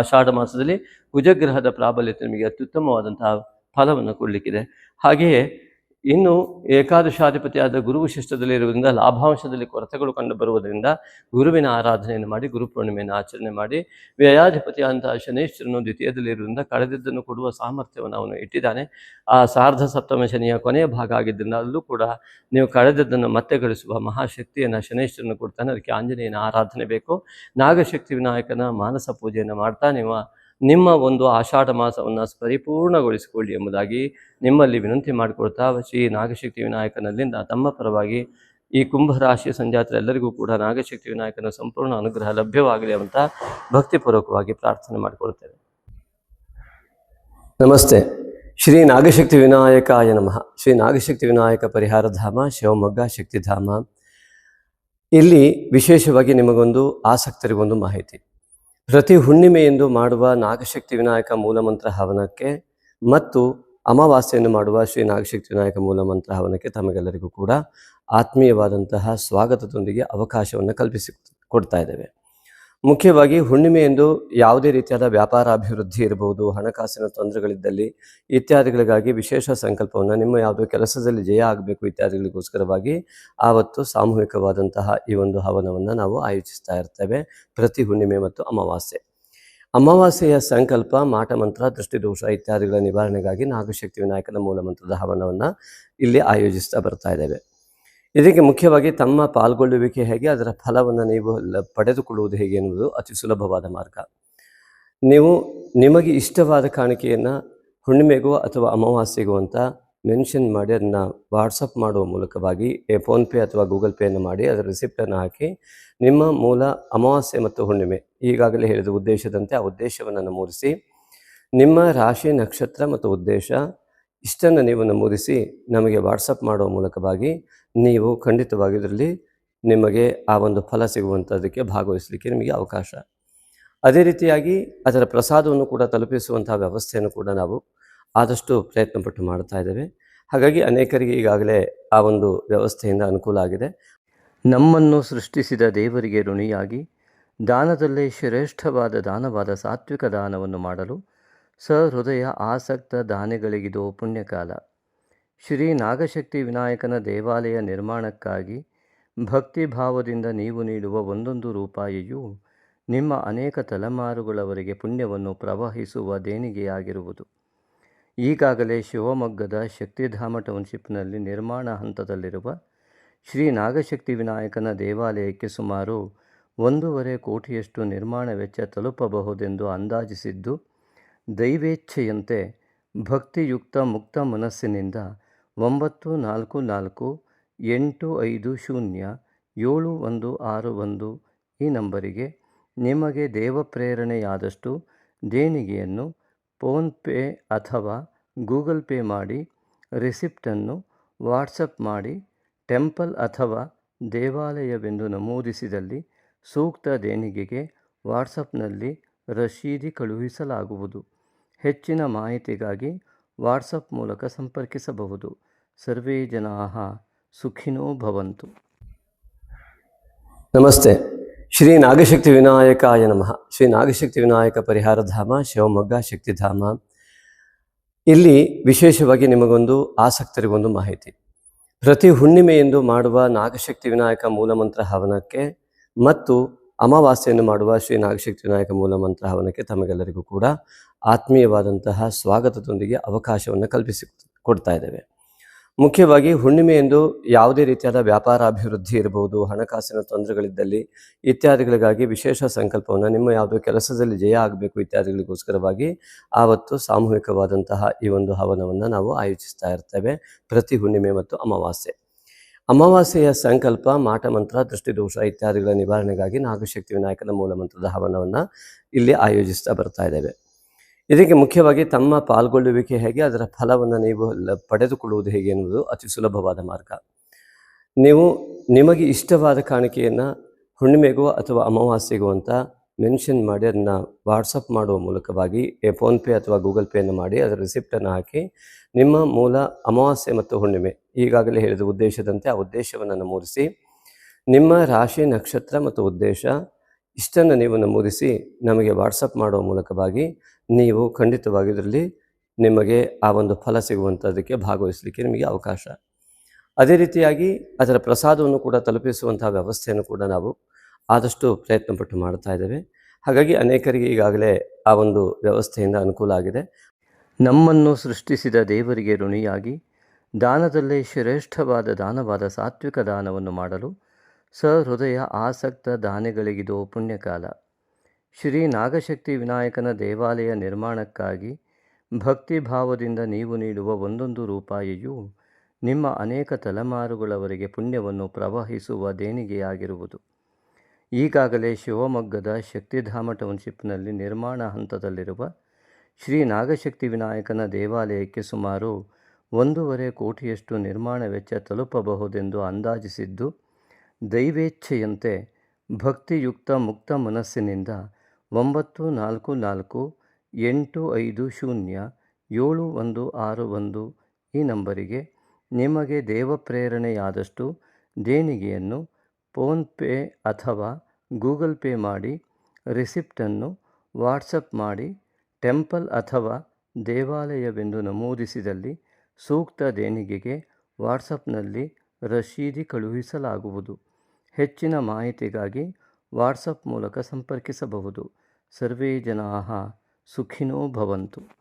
ಆಷಾಢ ಮಾಸದಲ್ಲಿ ಕುಜಗ್ರಹದ ಪ್ರಾಬಲ್ಯತೆ ನಿಮಗೆ ಅತ್ಯುತ್ತಮವಾದಂತಹ ಫಲವನ್ನು ಕೊಡಲಿಕ್ಕಿದೆ. ಹಾಗೆಯೇ ಇನ್ನು ಏಕಾದಶಾಧಿಪತಿಯಾದ ಗುರು ಶಿಷ್ಟದಲ್ಲಿರುವುದರಿಂದ ಲಾಭಾಂಶದಲ್ಲಿ ಕೊರತೆಗಳು ಕಂಡು ಬರುವುದರಿಂದ ಗುರುವಿನ ಆರಾಧನೆಯನ್ನು ಮಾಡಿ, ಗುರುಪೂರ್ಣಿಮೆಯನ್ನು ಆಚರಣೆ ಮಾಡಿ, ವ್ಯಯಾಧಿಪತಿಯಾದಂತಹ ಶನೇಶ್ವರನು ದ್ವಿತೀಯದಲ್ಲಿರುವುದರಿಂದ ಕಳೆದಿದ್ದನ್ನು ಕೊಡುವ ಸಾಮರ್ಥ್ಯವನ್ನು ಅವನು ಇಟ್ಟಿದ್ದಾನೆ. ಆ ಸಾರ್ಧ ಸಪ್ತಮ ಶನಿಯ ಕೊನೆಯ ಭಾಗ ಆಗಿದ್ದರಿಂದ ಅಲ್ಲೂ ಕೂಡ ನೀವು ಕಳೆದದ್ದನ್ನು ಮತ್ತೆ ಗಳಿಸುವ ಮಹಾಶಕ್ತಿಯನ್ನು ಶನೇಶ್ವರನು ಕೊಡ್ತಾನೆ. ಅದಕ್ಕೆ ಆಂಜನೇಯನ ಆರಾಧನೆ ಬೇಕು. ನಾಗಶಕ್ತಿ ವಿನಾಯಕನ ಮಾನಸ ಪೂಜೆಯನ್ನು ಮಾಡ್ತಾ ನಿಮ್ಮ ಒಂದು ಆಷಾಢ ಮಾಸವನ್ನು ಪರಿಪೂರ್ಣಗೊಳಿಸಿಕೊಳ್ಳಿ ಎಂಬುದಾಗಿ ನಿಮ್ಮಲ್ಲಿ ವಿನಂತಿ ಮಾಡಿಕೊಳ್ತಾ, ಶ್ರೀ ನಾಗಶಕ್ತಿ ವಿನಾಯಕನಲ್ಲಿಂದ ತಮ್ಮ ಪರವಾಗಿ ಈ ಕುಂಭರಾಶಿ ಸಂಜಾತರೆಲ್ಲರಿಗೂ ಕೂಡ ನಾಗಶಕ್ತಿ ವಿನಾಯಕನ ಸಂಪೂರ್ಣ ಅನುಗ್ರಹ ಲಭ್ಯವಾಗಲಿ ಅಂತ ಭಕ್ತಿಪೂರ್ವಕವಾಗಿ ಪ್ರಾರ್ಥನೆ ಮಾಡಿಕೊಳ್ತೇವೆ. ನಮಸ್ತೆ. ಶ್ರೀ ನಾಗಶಕ್ತಿ ವಿನಾಯಕಾಯ ನಮಃ. ಶ್ರೀ ನಾಗಶಕ್ತಿ ವಿನಾಯಕ ಪರಿಹಾರ ಧಾಮ ಶಿವಮೊಗ್ಗ ಶಕ್ತಿಧಾಮ. ಇಲ್ಲಿ ವಿಶೇಷವಾಗಿ ನಿಮಗೊಂದು ಆಸಕ್ತರಿಗೊಂದು ಮಾಹಿತಿ. ಪ್ರತಿ ಹುಣ್ಣಿಮೆಯೆಂದು ಮಾಡುವ ನಾಗಶಕ್ತಿ ವಿನಾಯಕ ಮೂಲಮಂತ್ರ ಹವನಕ್ಕೆ ಮತ್ತು ಅಮಾವಾಸ್ಯೆಯನ್ನು ಮಾಡುವ ಶ್ರೀ ನಾಗಶಕ್ತಿ ವಿನಾಯಕ ಮೂಲಮಂತ್ರ ಹವನಕ್ಕೆ ತಮಗೆಲ್ಲರಿಗೂ ಕೂಡ ಆತ್ಮೀಯವಾದಂತಹ ಸ್ವಾಗತದೊಂದಿಗೆ ಅವಕಾಶವನ್ನು ಕಲ್ಪಿಸಿ ಕೊಡ್ತಾ ಇದ್ದೇವೆ. ಮುಖ್ಯವಾಗಿ ಹುಣ್ಣಿಮೆಯೆಂದು ಯಾವುದೇ ರೀತಿಯಾದ ವ್ಯಾಪಾರ ಅಭಿವೃದ್ಧಿ ಇರಬಹುದು, ಹಣಕಾಸಿನ ತೊಂದರೆಗಳಿದ್ದಲ್ಲಿ ಇತ್ಯಾದಿಗಳಿಗಾಗಿ ವಿಶೇಷ ಸಂಕಲ್ಪವನ್ನು, ನಿಮ್ಮ ಯಾವುದೋ ಕೆಲಸದಲ್ಲಿ ಜಯ ಆಗಬೇಕು ಇತ್ಯಾದಿಗಳಿಗೋಸ್ಕರವಾಗಿ ಆವತ್ತು ಸಾಮೂಹಿಕವಾದಂತಹ ಈ ಒಂದು ಹವನವನ್ನು ನಾವು ಆಯೋಜಿಸ್ತಾ ಇರ್ತೇವೆ ಪ್ರತಿ ಹುಣ್ಣಿಮೆ ಮತ್ತು ಅಮಾವಾಸ್ಯೆ. ಅಮಾವಾಸ್ಯೆಯ ಸಂಕಲ್ಪ, ಮಾಟಮಂತ್ರ, ದೃಷ್ಟಿದೋಷ ಇತ್ಯಾದಿಗಳ ನಿವಾರಣೆಗಾಗಿ ನಾಗಶಕ್ತಿ ವಿನಾಯಕನ ಮೂಲಮಂತ್ರದ ಹವನವನ್ನು ಇಲ್ಲಿ ಆಯೋಜಿಸ್ತಾ ಬರ್ತಾ ಇದ್ದೇವೆ. ಇದಕ್ಕೆ ಮುಖ್ಯವಾಗಿ ತಮ್ಮ ಪಾಲ್ಗೊಳ್ಳುವಿಕೆ ಹೇಗೆ, ಅದರ ಫಲವನ್ನು ನೀವು ಪಡೆದುಕೊಳ್ಳುವುದು ಹೇಗೆ ಎನ್ನುವುದು ಅತಿ ಸುಲಭವಾದ ಮಾರ್ಗ. ನೀವು ನಿಮಗೆ ಇಷ್ಟವಾದ ಕಾಣಿಕೆಯನ್ನು ಹುಣ್ಣಿಮೆಗೋ ಅಥವಾ ಅಮಾವಾಸ್ಯೆಗೋ ಅಂತ ಮೆನ್ಷನ್ ಮಾಡಿ ಅದನ್ನು ವಾಟ್ಸಪ್ ಮಾಡುವ ಮೂಲಕವಾಗಿ ಫೋನ್ಪೇ ಅಥವಾ ಗೂಗಲ್ ಪೇಯನ್ನು ಮಾಡಿ ಅದರ ರಿಸಿಪ್ಟನ್ನು ಹಾಕಿ ನಿಮ್ಮ ಮೂಲ ಅಮಾವಾಸ್ಯೆ ಮತ್ತು ಹುಣ್ಣಿಮೆ ಈಗಾಗಲೇ ಹೇಳಿದ ಉದ್ದೇಶದಂತೆ ಆ ಉದ್ದೇಶವನ್ನು ನಮೂದಿಸಿ, ನಿಮ್ಮ ರಾಶಿ, ನಕ್ಷತ್ರ ಮತ್ತು ಉದ್ದೇಶ ಇಷ್ಟನ್ನು ನೀವು ನಮೂದಿಸಿ ನಮಗೆ ವಾಟ್ಸಪ್ ಮಾಡುವ ಮೂಲಕವಾಗಿ ನೀವು ಖಂಡಿತವಾಗಿ ಇದರಲ್ಲಿ ನಿಮಗೆ ಆ ಒಂದು ಫಲ ಸಿಗುವಂಥದ್ದಕ್ಕೆ ಭಾಗವಹಿಸಲಿಕ್ಕೆ ನಿಮಗೆ ಅವಕಾಶ. ಅದೇ ರೀತಿಯಾಗಿ ಅದರ ಪ್ರಸಾದವನ್ನು ಕೂಡ ತಲುಪಿಸುವಂತಹ ವ್ಯವಸ್ಥೆಯನ್ನು ಕೂಡ ನಾವು ಆದಷ್ಟು ಪ್ರಯತ್ನಪಟ್ಟು ಮಾಡ್ತಾ ಇದ್ದೇವೆ. ಹಾಗಾಗಿ ಅನೇಕರಿಗೆ ಈಗಾಗಲೇ ಆ ಒಂದು ವ್ಯವಸ್ಥೆಯಿಂದ ಅನುಕೂಲ ಆಗಿದೆ. ನಮ್ಮನ್ನು ಸೃಷ್ಟಿಸಿದ ದೇವರಿಗೆ ಋಣಿಯಾಗಿ ದಾನದಲ್ಲೇ ಶ್ರೇಷ್ಠವಾದ ದಾನವಾದ ಸಾತ್ವಿಕ ದಾನವನ್ನು ಮಾಡಲು ಸಹೃದಯ ಆಸಕ್ತ ದಾನಿಗಳಿಗಿದು ಪುಣ್ಯಕಾಲ. ಶ್ರೀ ನಾಗಶಕ್ತಿ ವಿನಾಯಕನ ದೇವಾಲಯ ನಿರ್ಮಾಣಕ್ಕಾಗಿ ಭಕ್ತಿ ಭಾವದಿಂದ ನೀವು ನೀಡುವ ಒಂದೊಂದು ರೂಪಾಯಿಯೂ ನಿಮ್ಮ ಅನೇಕ ತಲೆಮಾರುಗಳವರೆಗೆ ಪುಣ್ಯವನ್ನು ಪ್ರವಹಿಸುವ ದೇಣಿಗೆಯಾಗಿರುವುದು. ಈಗಾಗಲೇ ಶಿವಮೊಗ್ಗದ ಶಕ್ತಿಧಾಮ ಟೌನ್ಶಿಪ್ನಲ್ಲಿ ನಿರ್ಮಾಣ ಹಂತದಲ್ಲಿರುವ ಶ್ರೀ ನಾಗಶಕ್ತಿ ವಿನಾಯಕನ ದೇವಾಲಯಕ್ಕೆ ಸುಮಾರು 1.5 ಕೋಟಿಯಷ್ಟು ನಿರ್ಮಾಣ ವೆಚ್ಚ ತಲುಪಬಹುದೆಂದು ಅಂದಾಜಿಸಿದ್ದು, ದೈವೇಚ್ಛೆಯಂತೆ ಭಕ್ತಿಯುಕ್ತ ಮುಕ್ತ ಮನಸ್ಸಿನಿಂದ 9448507161 ಈ ನಂಬರಿಗೆ ನಿಮಗೆ ದೇವಪ್ರೇರಣೆಯಾದಷ್ಟು ದೇಣಿಗೆಯನ್ನು ಫೋನ್ಪೇ ಅಥವಾ ಗೂಗಲ್ ಪೇ ಮಾಡಿ ರಿಸಿಪ್ಟನ್ನು ವಾಟ್ಸಪ್ ಮಾಡಿ ಟೆಂಪಲ್ ಅಥವಾ ದೇವಾಲಯವೆಂದು ನಮೂದಿಸಿದಲ್ಲಿ ಸೂಕ್ತ ದೇಣಿಗೆಗೆ ವಾಟ್ಸಪ್ನಲ್ಲಿ ರಶೀದಿ ಕಳುಹಿಸಲಾಗುವುದು. ಹೆಚ್ಚಿನ ಮಾಹಿತಿಗಾಗಿ ವಾಟ್ಸಪ್ ಮೂಲಕ ಸಂಪರ್ಕಿಸಬಹುದು. ಸರ್ವೇ ಜನಾಃ ಸುಖಿನೋ ಭವಂತು. ನಮಸ್ತೆ. ಶ್ರೀ ನಾಗಶಕ್ತಿ ವಿನಾಯಕಾಯ ನಮಃ. ಶ್ರೀ ನಾಗಶಕ್ತಿ ವಿನಾಯಕ ಪರಿಹಾರ ಧಾಮ ಶಿವಮೊಗ್ಗ ಶಕ್ತಿಧಾಮ. ಇಲ್ಲಿ ವಿಶೇಷವಾಗಿ ನಿಮಗೊಂದು ಆಸಕ್ತರಿಗೊಂದು ಮಾಹಿತಿ. ಪ್ರತಿ ಹುಣ್ಣಿಮೆಯೆಂದು ಮಾಡುವ ನಾಗಶಕ್ತಿ ವಿನಾಯಕ ಮೂಲಮಂತ್ರ ಹವನಕ್ಕೆ ಮತ್ತು ಅಮಾವಾಸ್ಯೆಯನ್ನು ಮಾಡುವ ಶ್ರೀ ನಾಗಶಕ್ತಿ ವಿನಾಯಕ ಮೂಲಮಂತ್ರ ಹವನಕ್ಕೆ ತಮಗೆಲ್ಲರಿಗೂ ಕೂಡ ಆತ್ಮೀಯವಾದಂತಹ ಸ್ವಾಗತದೊಂದಿಗೆ ಅವಕಾಶವನ್ನು ಕಲ್ಪಿಸಿ ಕೊಡ್ತಾ ಇದ್ದೇವೆ. ಮುಖ್ಯವಾಗಿ ಹುಣ್ಣಿಮೆಯೆಂದು ಯಾವುದೇ ರೀತಿಯಾದ ವ್ಯಾಪಾರ ಅಭಿವೃದ್ಧಿ ಇರಬಹುದು, ಹಣಕಾಸಿನ ತೊಂದರೆಗಳಿದ್ದಲ್ಲಿ ಇತ್ಯಾದಿಗಳಿಗಾಗಿ ವಿಶೇಷ ಸಂಕಲ್ಪವನ್ನು, ನಿಮ್ಮ ಯಾವುದೋ ಕೆಲಸದಲ್ಲಿ ಜಯ ಆಗಬೇಕು ಇತ್ಯಾದಿಗಳಿಗೋಸ್ಕರವಾಗಿ ಆವತ್ತು ಸಾಮೂಹಿಕವಾದಂತಹ ಈ ಒಂದು ಹವನವನ್ನು ನಾವು ಆಯೋಜಿಸ್ತಾ ಇರ್ತೇವೆ ಪ್ರತಿ ಹುಣ್ಣಿಮೆ ಮತ್ತು ಅಮಾವಾಸ್ಯೆ. ಅಮಾವಾಸ್ಯೆಯ ಸಂಕಲ್ಪ, ಮಾಟಮಂತ್ರ, ದೃಷ್ಟಿದೋಷ ಇತ್ಯಾದಿಗಳ ನಿವಾರಣೆಗಾಗಿ ನಾಗಶಕ್ತಿ ವಿನಾಯಕನ ಮೂಲಮಂತ್ರದ ಹವನವನ್ನು ಇಲ್ಲಿ ಆಯೋಜಿಸ್ತಾ ಬರ್ತಾ ಇದ್ದೇವೆ. ಇದಕ್ಕೆ ಮುಖ್ಯವಾಗಿ ತಮ್ಮ ಪಾಲ್ಗೊಳ್ಳುವಿಕೆ ಹೇಗೆ, ಅದರ ಫಲವನ್ನು ನೀವು ಪಡೆದುಕೊಳ್ಳುವುದು ಹೇಗೆ ಎನ್ನುವುದು ಅತಿ ಸುಲಭವಾದ ಮಾರ್ಗ. ನೀವು ನಿಮಗೆ ಇಷ್ಟವಾದ ಕಾಣಿಕೆಯನ್ನು ಹುಣ್ಣಿಮೆಗೋ ಅಥವಾ ಅಮಾವಾಸ್ಯೆಗೋ ಅಂತ ಮೆನ್ಷನ್ ಮಾಡಿ ಅದನ್ನು ವಾಟ್ಸಪ್ ಮಾಡುವ ಮೂಲಕವಾಗಿ ಫೋನ್ಪೇ ಅಥವಾ ಗೂಗಲ್ ಪೇಯನ್ನು ಮಾಡಿ ಅದರ ರಿಸಿಪ್ಟನ್ನು ಹಾಕಿ ನಿಮ್ಮ ಮೂಲ ಅಮಾವಾಸ್ಯೆ ಮತ್ತು ಹುಣ್ಣಿಮೆ ಈಗಾಗಲೇ ಹೇಳಿದ ಉದ್ದೇಶದಂತೆ ಆ ಉದ್ದೇಶವನ್ನು ನಮೂದಿಸಿ ನಿಮ್ಮ ರಾಶಿ, ನಕ್ಷತ್ರ ಮತ್ತು ಉದ್ದೇಶ ಇಷ್ಟನ್ನು ನೀವು ನಮೂದಿಸಿ ನಮಗೆ ವಾಟ್ಸಪ್ ಮಾಡುವ ಮೂಲಕವಾಗಿ ನೀವು ಖಂಡಿತವಾಗಿ ಇದರಲ್ಲಿ ನಿಮಗೆ ಆ ಒಂದು ಫಲ ಸಿಗುವಂಥದ್ದಕ್ಕೆ ಭಾಗವಹಿಸಲಿಕ್ಕೆ ನಿಮಗೆ ಅವಕಾಶ. ಅದೇ ರೀತಿಯಾಗಿ ಅದರ ಪ್ರಸಾದವನ್ನು ಕೂಡ ತಲುಪಿಸುವಂಥ ವ್ಯವಸ್ಥೆಯನ್ನು ಕೂಡ ನಾವು ಆದಷ್ಟು ಪ್ರಯತ್ನಪಟ್ಟು ಮಾಡ್ತಾ ಇದ್ದೇವೆ. ಹಾಗಾಗಿ ಅನೇಕರಿಗೆ ಈಗಾಗಲೇ ಆ ಒಂದು ವ್ಯವಸ್ಥೆಯಿಂದ ಅನುಕೂಲ ಆಗಿದೆ. ನಮ್ಮನ್ನು ಸೃಷ್ಟಿಸಿದ ದೇವರಿಗೆ ಋಣಿಯಾಗಿ ದಾನದಲ್ಲೇ ಶ್ರೇಷ್ಠವಾದ ದಾನವಾದ ಸಾತ್ವಿಕ ದಾನವನ್ನು ಮಾಡಲು ಸಹೃದಯ ಆಸಕ್ತ ದಾನಿಗಳಿಗಿದು ಪುಣ್ಯಕಾಲ. ಶ್ರೀ ನಾಗಶಕ್ತಿ ವಿನಾಯಕನ ದೇವಾಲಯ ನಿರ್ಮಾಣಕ್ಕಾಗಿ ಭಕ್ತಿ ಭಾವದಿಂದ ನೀವು ನೀಡುವ ಒಂದೊಂದು ರೂಪಾಯಿಯೂ ನಿಮ್ಮ ಅನೇಕ ತಲೆಮಾರುಗಳವರೆಗೆ ಪುಣ್ಯವನ್ನು ಪ್ರವಹಿಸುವ ದೇಣಿಗೆಯಾಗಿರುವುದು. ಈಗಾಗಲೇ ಶಿವಮೊಗ್ಗದ ಶಕ್ತಿಧಾಮ ಟೌನ್ಶಿಪ್ನಲ್ಲಿ ನಿರ್ಮಾಣ ಹಂತದಲ್ಲಿರುವ ಶ್ರೀ ನಾಗಶಕ್ತಿ ವಿನಾಯಕನ ದೇವಾಲಯಕ್ಕೆ ಸುಮಾರು 1.5 ಕೋಟಿಯಷ್ಟು ನಿರ್ಮಾಣ ವೆಚ್ಚ ತಲುಪಬಹುದೆಂದು ಅಂದಾಜಿಸಿದ್ದು, ದೈವೇಚ್ಛೆಯಂತೆ ಭಕ್ತಿಯುಕ್ತ ಮುಕ್ತ ಮನಸ್ಸಿನಿಂದ 9448507161 ಈ ನಂಬರಿಗೆ ನಿಮಗೆ ದೇವಪ್ರೇರಣೆಯಾದಷ್ಟು ದೇಣಿಗೆಯನ್ನು ಫೋನ್ಪೇ ಅಥವಾ ಗೂಗಲ್ ಪೇ ಮಾಡಿ ರಿಸಿಪ್ಟನ್ನು ವಾಟ್ಸಪ್ ಮಾಡಿ ಟೆಂಪಲ್ ಅಥವಾ ದೇವಾಲಯವೆಂದು ನಮೂದಿಸಿದಲ್ಲಿ ಸೂಕ್ತ ದೇಣಿಗೆಗೆ ವಾಟ್ಸಪ್ನಲ್ಲಿ ರಶೀದಿ ಕಳುಹಿಸಲಾಗುವುದು. ಹೆಚ್ಚಿನ ಮಾಹಿತಿಗಾಗಿ ವಾಟ್ಸಪ್ ಮೂಲಕ ಸಂಪರ್ಕಿಸಬಹುದು. ಸರ್ವೇ ಜನಾಃ ಸುಖಿನೋ ಭವಂತು.